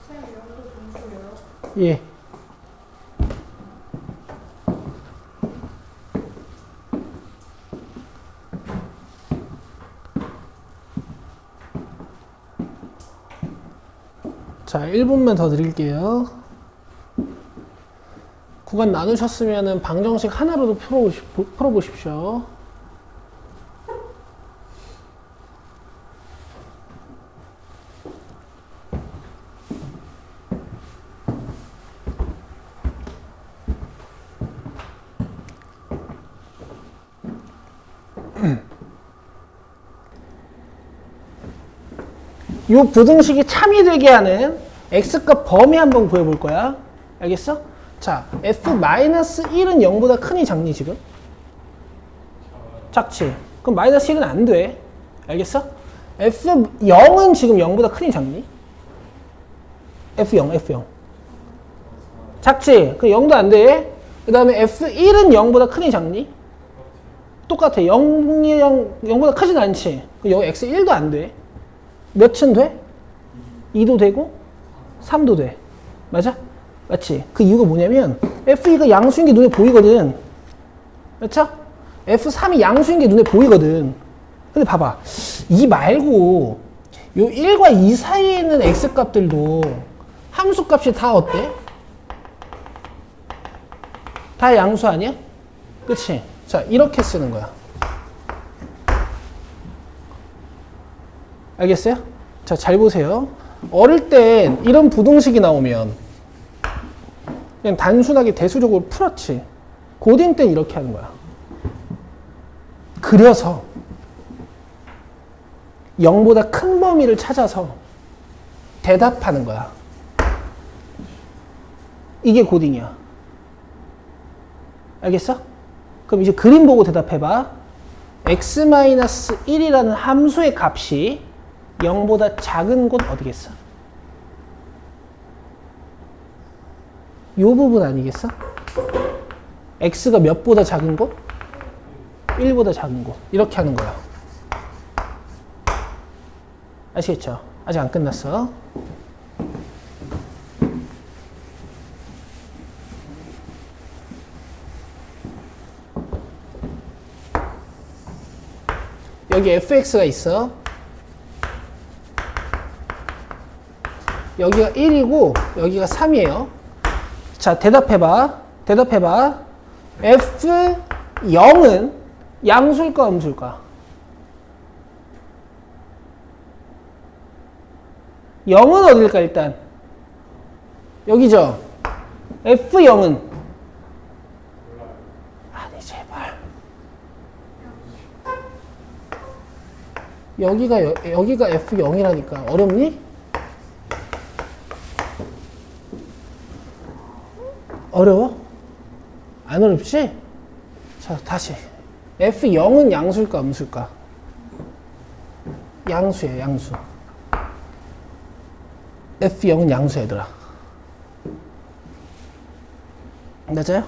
선생님 이런 거 점수예요? 예. 자, 1분만 더 드릴게요. 구간 나누셨으면 방정식 하나로도 풀어보십시오. 요 부등식이 참이 되게 하는 x값 범위 한번 구해볼 거야. 알겠어? 자, f-1은 0보다 크니 작니 지금? 작지. 그럼 마이너스 1은 안 돼. 알겠어? f0은 지금 0보다 크니 작니? f0. 작지? 그 0도 안 돼. 그 다음에 f1은 0보다 크니 작니? 똑같아. 0이랑 0보다 크진 않지. 그 여기 x1도 안 돼. 몇은 돼? 2도 되고 3도 돼. 맞아? 맞지? 그 이유가 뭐냐면 F2가 양수인 게 눈에 보이거든. 맞죠? F3이 양수인 게 눈에 보이거든. 근데 봐봐. 이 말고 요 1과 2 사이에 있는 x값들도 함수값이 다 어때? 다 양수 아니야? 그치? 자, 이렇게 쓰는 거야. 알겠어요? 자, 잘 보세요. 어릴 땐 이런 부등식이 나오면 그냥 단순하게 대수적으로 풀었지. 고딩 땐 이렇게 하는 거야. 그려서 0보다 큰 범위를 찾아서 대답하는 거야. 이게 고딩이야. 알겠어? 그럼 이제 그림 보고 대답해봐. x-1이라는 함수의 값이 0보다 작은 곳 어디겠어? 요 부분 아니겠어? x가 몇보다 작은 곳? 1보다 작은 곳. 이렇게 하는 거야. 아시겠죠? 아직 안 끝났어. 여기 fx가 있어. 여기가 1이고 여기가 3이에요. 자, 대답해봐. f0은 양수일까 음수일까? 0은 어딜까 일단? 여기죠? f0은? 아니 제발. 여기가 f0이라니까. 어렵니? 어려워? 안 어렵지? 자, 다시. f0은 양수일까 음수일까? 양수야, 양수. f0은 양수야, 얘들아. 맞아요?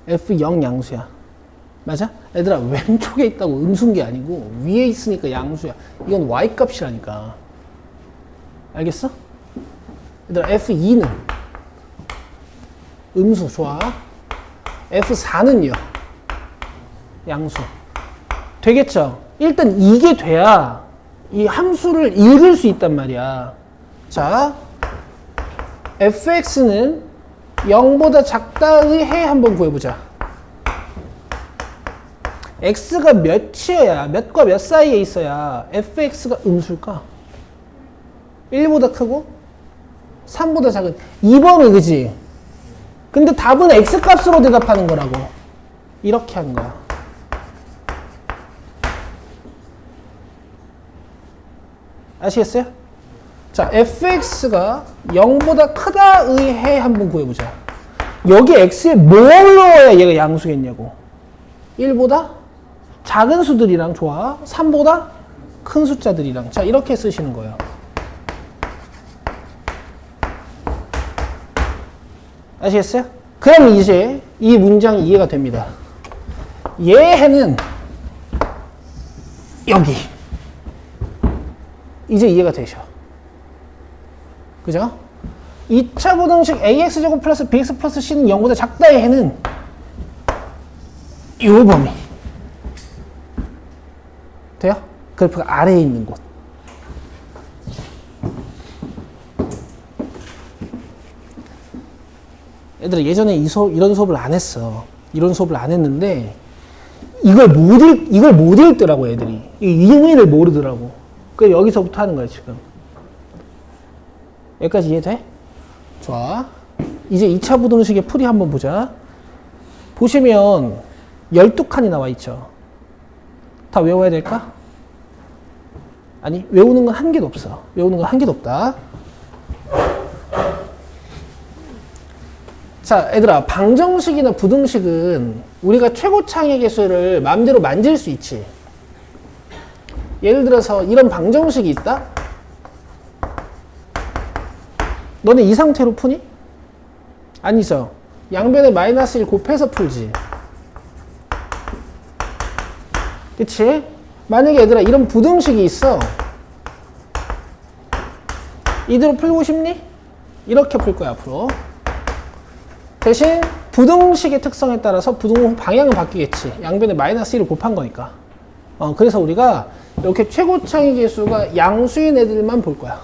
f0 양수야. 맞아? 얘들아, 왼쪽에 있다고 음수인 게 아니고 위에 있으니까 양수야. 이건 y 값이라니까. 알겠어? 얘들아, f2는 음수. 좋아. f4는요 양수. 되겠죠? 일단 이게 돼야 이 함수를 읽을 수 있단 말이야. 자, fx는 0보다 작다의 해 한번 구해보자. x가 몇이어야, 몇과 몇 사이에 있어야 fx가 음수일까? 1보다 크고 3보다 작은 2번이 그지? 근데 답은 x값으로 대답하는 거라고. 이렇게 하는 거야. 아시겠어요? 자, fx가 0보다 크다의 해 한번 구해보자. 여기 x에 뭘 넣어야 얘가 양수겠냐고. 1보다 작은 수들이랑 좋아. 3보다 큰 숫자들이랑. 자, 이렇게 쓰시는 거예요. 아시겠어요? 그럼 이제 이 문장이 이해가 됩니다. 얘는 여기. 이제 이해가 되셔. 그죠? 2차 부등식 ax제곱 플러스 bx 플러스 c는 0보다 작다의 해는 요 범위. 돼요? 그래프가 아래에 있는 곳. 얘들아, 예전에 이런 수업을 안 했어. 이런 수업을 안 했는데, 이걸 못 읽더라고, 애들이. 이 의미를 모르더라고. 그래, 여기서부터 하는 거야, 지금. 여기까지 이해돼? 좋아. 이제 2차 부등식의 풀이 한번 보자. 보시면 12칸이 나와 있죠. 다 외워야 될까? 아니, 외우는 건 한 개도 없어. 외우는 건 한 개도 없다. 자, 얘들아, 방정식이나 부등식은 우리가 최고창의 개수를 마음대로 만질 수 있지. 예를 들어서 이런 방정식이 있다? 너네 이 상태로 푸니? 아니죠. 양변에 마이너스 1 곱해서 풀지. 그치? 만약에 얘들아 이런 부등식이 있어. 이대로 풀고 싶니? 이렇게 풀 거야, 앞으로. 대신 부등식의 특성에 따라서 부등 방향은 바뀌겠지. 양변에 마이너스 1을 곱한 거니까. 그래서 우리가 이렇게 최고창의 개수가 양수인 애들만 볼 거야.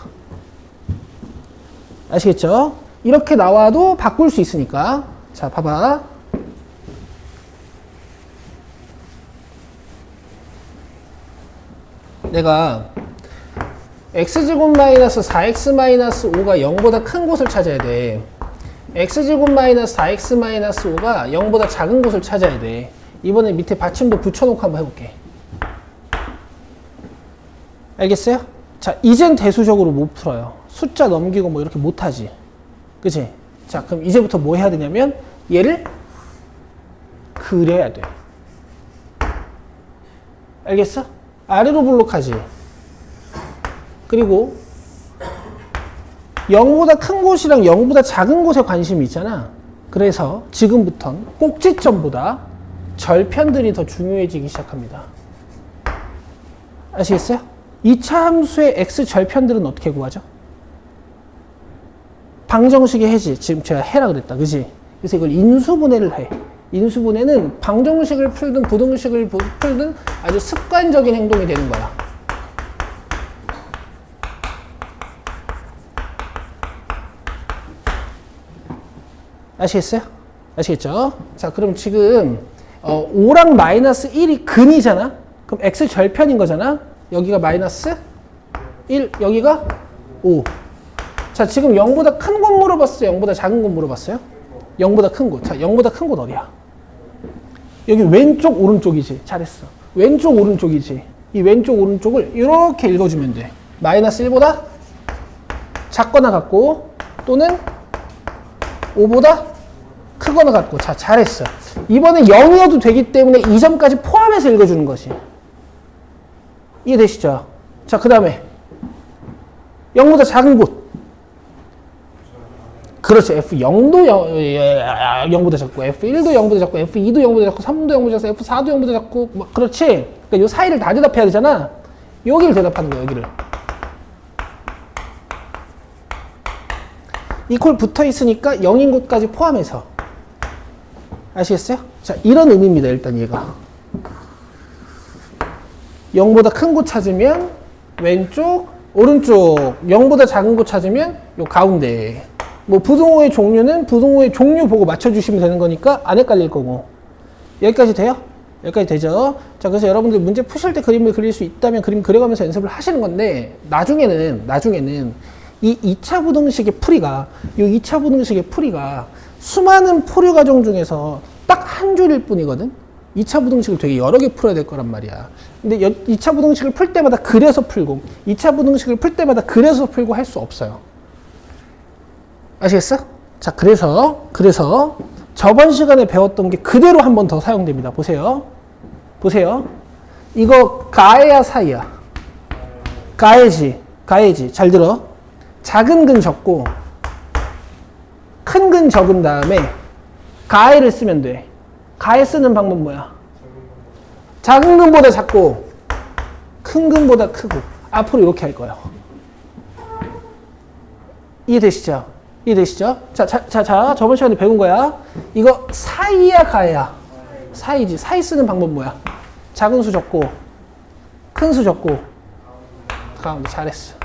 아시겠죠? 이렇게 나와도 바꿀 수 있으니까. 자, 봐봐. 내가 x제곱 마이너스 4x 마이너스 5가 0보다 큰 곳을 찾아야 돼. x제곱 마이너스 4x 마이너스 5가 0보다 작은 곳을 찾아야 돼. 이번에 밑에 받침도 붙여놓고 한번 해볼게. 알겠어요? 자, 이젠 대수적으로 못 풀어요. 숫자 넘기고 뭐 이렇게 못하지. 그치? 자, 그럼 이제부터 뭐 해야 되냐면 얘를 그려야 돼. 알겠어? 아래로 블록하지. 그리고 0보다 큰 곳이랑 0보다 작은 곳에 관심이 있잖아. 그래서 지금부턴 꼭지점보다 절편들이 더 중요해지기 시작합니다. 아시겠어요? 2차 함수의 x 절편들은 어떻게 구하죠? 방정식의 해지. 지금 제가 해라 그랬다. 그지? 그래서 이걸 인수분해를 해. 인수분해는 방정식을 풀든 부등식을 풀든 아주 습관적인 행동이 되는 거야. 아시겠어요? 아시겠죠? 자, 그럼 지금 5랑 마이너스 1이 근이잖아? 그럼 x 절편인 거잖아? 여기가 마이너스 1, 여기가 5. 자, 지금 0보다 큰 곳 물어봤어요? 0보다 작은 곳 물어봤어요? 0보다 큰 곳. 자, 0보다 큰 곳 어디야? 여기 왼쪽, 오른쪽이지. 잘했어. 왼쪽, 오른쪽이지. 이 왼쪽, 오른쪽을 이렇게 읽어주면 돼. 마이너스 1보다 작거나 같고, 또는 5보다 크거나 같고. 자, 잘했어. 이번에 0이어도 되기 때문에 이 점까지 포함해서 읽어주는 것이. 이해되시죠? 자, 그 다음에 0보다 작은 곳. 그렇죠. F0도 0보다 작고, F1도 0보다 작고, F2도 0보다 작고, 3도 0보다 작고, F4도 0보다 작고, 뭐 그렇지. 그러니까 요 사이를 다 대답해야 되잖아. 여기를 대답하는 거야, 여기를. 이퀄 붙어 있으니까 0인 곳까지 포함해서. 아시겠어요? 자, 이런 의미입니다, 일단 얘가. 0보다 큰 곳 찾으면 왼쪽, 오른쪽. 0보다 작은 곳 찾으면 요 가운데. 뭐 부등호의 종류는 부등호의 종류 보고 맞춰주시면 되는 거니까 안 헷갈릴 거고. 여기까지 돼요? 여기까지 되죠? 자, 그래서 여러분들 문제 푸실 때 그림을 그릴 수 있다면 그림 그려가면서 연습을 하시는 건데, 나중에는 이 2차 부등식의 풀이가, 이 2차 부등식의 풀이가 수많은 포류 과정 중에서 딱 한 줄일 뿐이거든? 2차 부등식을 되게 여러 개 풀어야 될 거란 말이야. 근데 2차 부등식을 풀 때마다 그려서 풀고, 2차 부등식을 풀 때마다 그려서 풀고 할 수 없어요. 아시겠어? 자, 그래서 저번 시간에 배웠던 게 그대로 한 번 더 사용됩니다. 보세요. 이거 가해야 사이야. 가해지. 잘 들어. 작은 근 적고 큰 근 적은 다음에 가해를 쓰면 돼. 가해 쓰는 방법 뭐야? 작은 근보다 작고 큰 근보다 크고 앞으로 이렇게 할 거예요. 이해되시죠? 이해되시죠? 자, 저번 시간에 배운 거야. 이거 사이야, 가해야? 사이지. 사이 쓰는 방법 뭐야? 작은 수 적고, 큰 수 적고, 가운데 잘했어.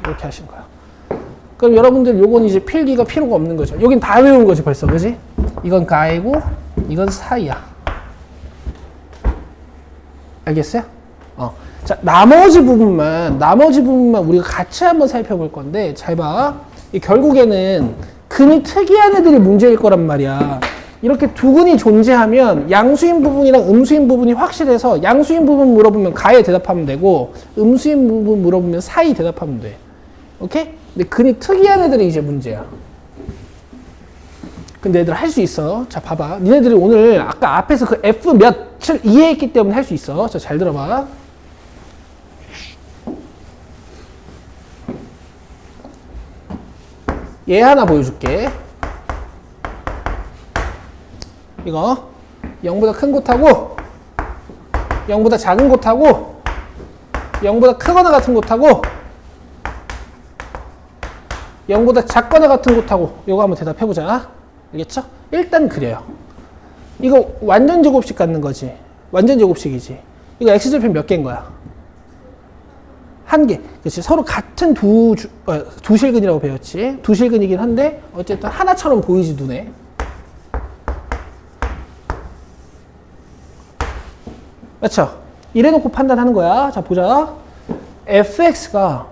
이렇게 하신 거야. 그럼 여러분들 요건 이제 필기가 필요가 없는 거죠. 여긴 다 외운 거지, 벌써. 그지? 이건 가해고, 이건 사이야. 알겠어요? 자, 나머지 부분만 우리가 같이 한번 살펴볼 건데, 잘 봐. 결국에는 근이 특이한 애들이 문제일 거란 말이야. 이렇게 두 근이 존재하면 양수인 부분이랑 음수인 부분이 확실해서 양수인 부분 물어보면 가에 대답하면 되고 음수인 부분 물어보면 사이 대답하면 돼. 오케이? 근데 근이 특이한 애들이 이제 문제야. 근데 애들 할 수 있어. 자, 봐봐. 니네들이 오늘 아까 앞에서 그 F 몇을 이해했기 때문에 할 수 있어. 자, 잘 들어봐. 얘 하나 보여줄게. 이거 0보다 큰 곳하고 0보다 작은 곳하고 0보다 크거나 같은 곳하고 0보다 작거나 같은 곳하고 이거 한번 대답해보자. 알겠죠? 일단 그려요. 이거 완전 제곱식 갖는 거지. 완전 제곱식이지. 이거 x절편 몇 개인 거야? 한 개. 그렇지. 서로 같은 두 실근이라고 배웠지. 두 실근이긴 한데 어쨌든 하나처럼 보이지 눈에. 맞죠? 이래놓고 판단하는 거야. 자, 보자. fx가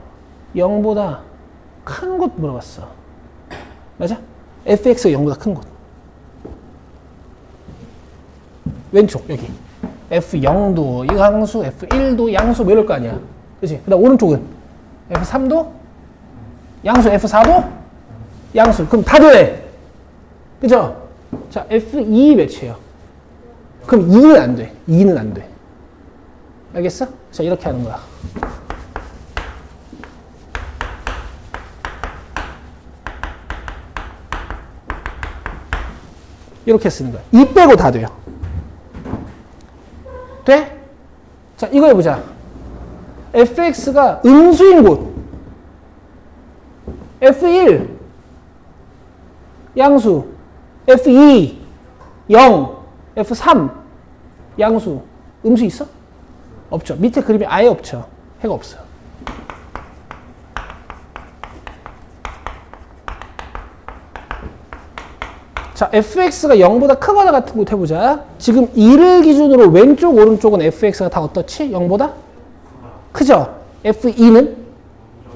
0보다 큰 곳 물어봤어. 맞아? fx가 0보다 큰 곳. 왼쪽 여기. f0도 양수, f1도 양수 뭐 이럴 거 아니야. 그치? 그 다음 오른쪽은 f3도 양수, f4도 양수. 그럼 다 돼. 그죠? 자, f2 몇이에요? 그럼 2는 안 돼. 2는 안 돼. 알겠어? 자, 이렇게 하는 거야. 이렇게 쓰는 거야. 2 빼고 다 돼요. 돼? 자, 이거 해보자. fx가 음수인 곳. f1 양수, f2 0, f3 양수. 음수 있어? 없죠. 밑에 그림이 아예 없죠. 해가 없어요. 자, fx가 0보다 크거나 같은 곳 해보자. 지금 2를 기준으로 왼쪽, 오른쪽은 fx가 다 어떻지? 0보다? 크죠? f2는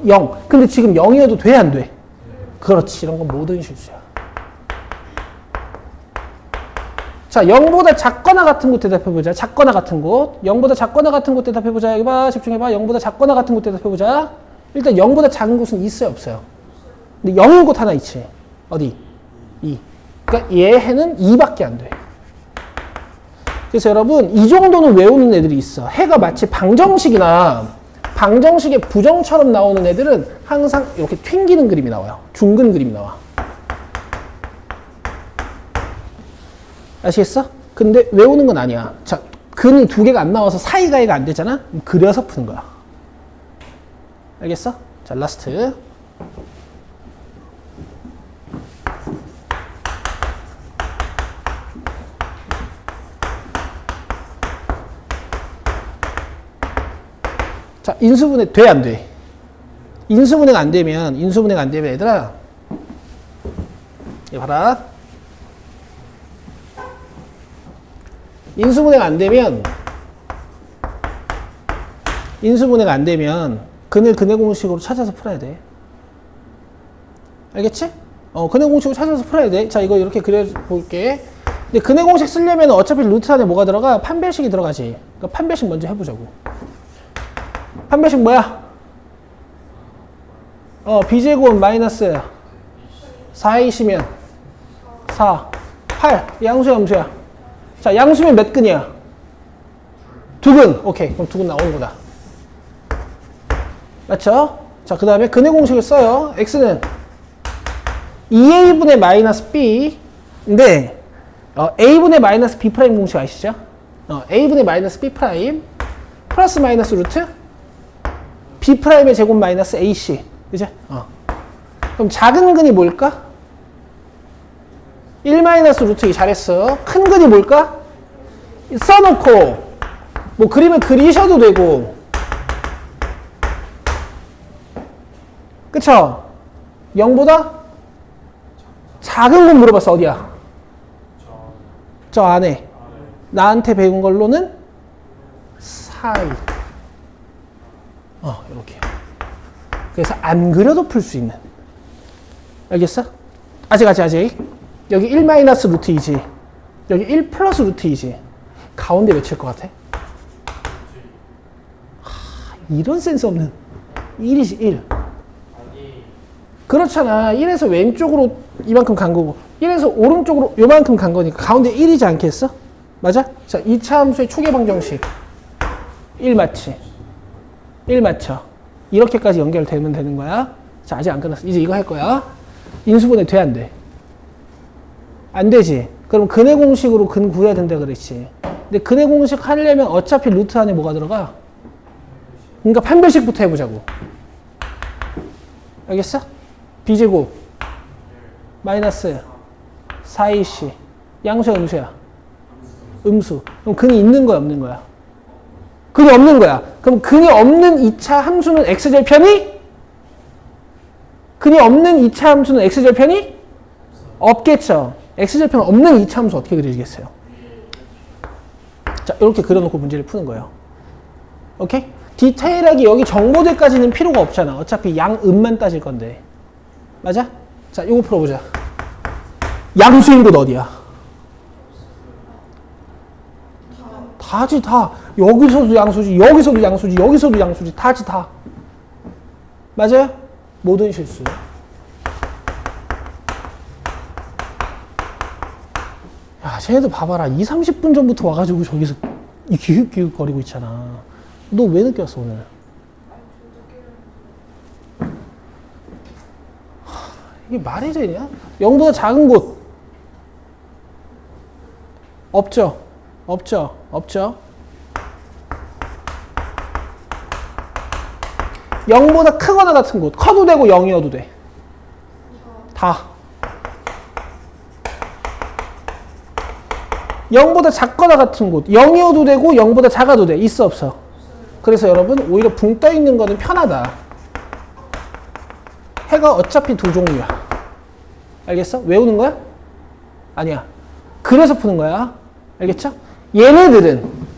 0. 근데 지금 0이어도 돼, 안 돼? 그렇지. 이런 건 모든 실수야. 자, 0보다 작거나 같은 곳 대답해보자. 작거나 같은 곳. 0보다 작거나 같은 곳 대답해보자. 여기 봐. 집중해봐. 0보다 작거나 같은 곳 대답해보자. 일단 0보다 작은 곳은 있어요, 없어요? 근데 0인 곳 하나 있지. 어디? 2. 그러니까 얘는 2밖에 안 돼. 그래서 여러분, 이 정도는 외우는 애들이 있어. 해가 마치 방정식이나 방정식의 부정처럼 나오는 애들은 항상 이렇게 튕기는 그림이 나와요. 둥근 그림이 나와. 아시겠어? 근데 외우는 건 아니야. 자, 근이 두 개가 안 나와서 사이가이가 안 되잖아? 그려서 푸는 거야. 알겠어? 자, 라스트. 자, 인수분해 돼, 안 돼? 인수분해가 안 되면 얘들아, 이거 봐라. 인수분해가 안 되면 근을 근해 공식으로 찾아서 풀어야 돼. 알겠지? 근해 공식으로 찾아서 풀어야 돼. 자, 이거 이렇게 그려볼게. 근데 근해 공식 쓰려면 어차피 루트 안에 뭐가 들어가? 판별식이 들어가지. 그러니까 판별식 먼저 해보자고. 판별식 뭐야? b제곱 마이너스 4이시면 4, 8. 양수야, 음수야? 자, 양수면 몇 근이야? 두 근. 오케이. 그럼 두 근 나오는 거다. 맞죠? 자, 그 다음에 근해 공식을 써요. x는 2a분의 마이너스 b인데 a분의 마이너스 b 프라임 공식 아시죠? a분의 마이너스 b 프라임 플러스 마이너스 루트 b 프라임의 제곱 마이너스 ac. 그죠? 그럼 작은 근이 뭘까? 1 마이너스 루트 2 잘했어. 큰 근이 뭘까? 써놓고 뭐 그림을 그리셔도 되고. 그쵸? 0보다 작은 건 물어봤어. 어디야? 저 안에. 나한테 배운 걸로는 사이. 이렇게. 그래서 안 그려도 풀 수 있는. 알겠어? 아직. 여기 1 마이너스 루트 2지. 여기 1 플러스 루트 2지. 가운데 몇일 것 같아? 이런 센스 없는. 1이지, 1. 그렇잖아. 1에서 왼쪽으로 이만큼 간 거고 1에서 오른쪽으로 요만큼 간 거니까 가운데 1이지 않겠어? 맞아? 자, 2차 함수의 초계 방정식 1 맞지? 1 맞죠? 이렇게까지 연결되면 되는 거야. 자, 아직 안 끝났어. 이제 이거 할 거야. 인수분해 돼, 안 돼? 안 되지. 그럼 근의 공식으로 근 구해야 된다 그랬지. 근데 근의 공식 하려면 어차피 루트 안에 뭐가 들어가? 그러니까 판별식부터 해보자고. 알겠어? b제곱 마이너스 4ac 양수야 음수야? 음수. 그럼 근이 있는 거야 없는 거야? 근이 없는 거야. 그럼 근이 없는 2차 함수는 x절편이? 근이 없는 2차 함수는 x절편이? 없겠죠. x절편 없는 2차 함수 어떻게 그리겠어요? 자, 이렇게 그려놓고 문제를 푸는 거예요. 오케이? 디테일하게 여기 정보들까지는 필요가 없잖아. 어차피 양음만 따질 건데. 맞아? 자, 이거 풀어보자. 양수인 곳 어디야? 다지, 다. 여기서도 양수지, 여기서도 양수지, 여기서도 양수지. 다지, 다. 맞아요? 모든 실수. 야, 쟤네들 봐봐라. 2, 30분 전부터 와가지고 저기서 기웃기웃 거리고 있잖아. 너 왜 늦게 왔어, 오늘? 이게 말이 되냐? 0보다 작은 곳. 없죠? 없죠? 없죠? 0보다 크거나 같은 곳. 커도 되고 0이어도 돼. 다. 0보다 작거나 같은 곳. 0이어도 되고 0보다 작아도 돼. 있어 없어? 그래서 여러분 오히려 붕 떠 있는 거는 편하다. 해가 어차피 두 종류야. 알겠어? 외우는 거야? 아니야. 그래서 푸는 거야. 알겠죠? 얘네들은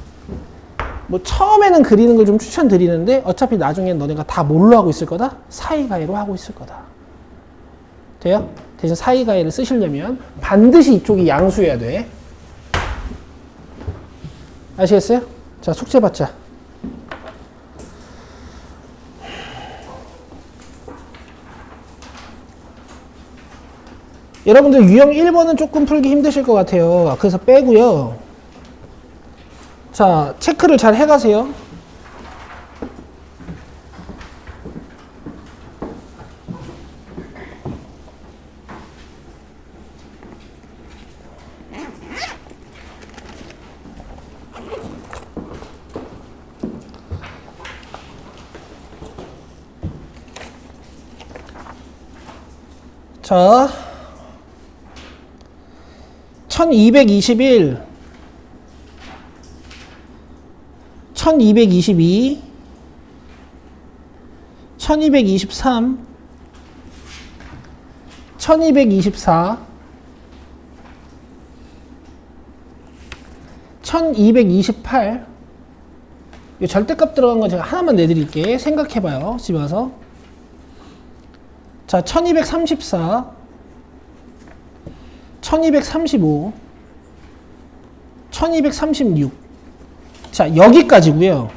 뭐 처음에는 그리는 걸 좀 추천드리는데 어차피 나중엔 너네가 다 뭘로 하고 있을 거다? 사이가해로 하고 있을 거다. 돼요? 대신 사이가해를 쓰시려면 반드시 이쪽이 양수여야 돼. 아시겠어요? 자, 숙제 받자. 여러분들 유형 1번은 조금 풀기 힘드실 것 같아요. 그래서 빼고요. 자, 체크를 잘 해가세요. 자, 1221, 1222, 1223, 1224, 1228. 이 절대값 들어간 거 제가 하나만 내드릴게. 생각해봐요. 집에 와서. 자, 1234, 1235, 1236. 자, 여기까지고요.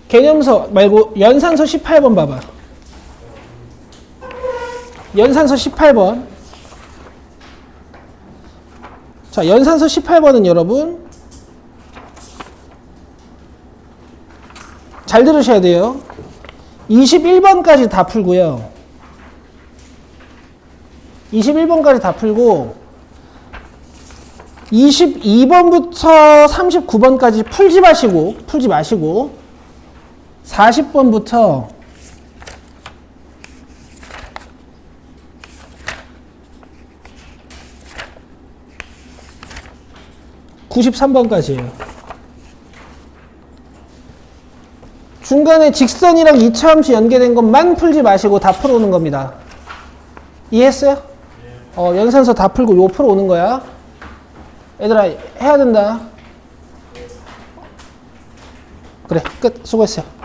개념서 말고 연산서 18번 봐봐. 연산서 18번. 자, 연산서 18번은 여러분 잘 들으셔야 돼요. 21번까지 다 풀고요. 21번까지 다 풀고 22번부터 39번까지 풀지 마시고 40번부터 93번까지예요. 중간에 직선이랑 이차함수 연계된 것만 풀지 마시고 다 풀어오는 겁니다. 이해했어요? 연산서 다 풀고 요 풀어오는 거야. 얘들아 해야 된다. 그래, 끝. 수고했어요.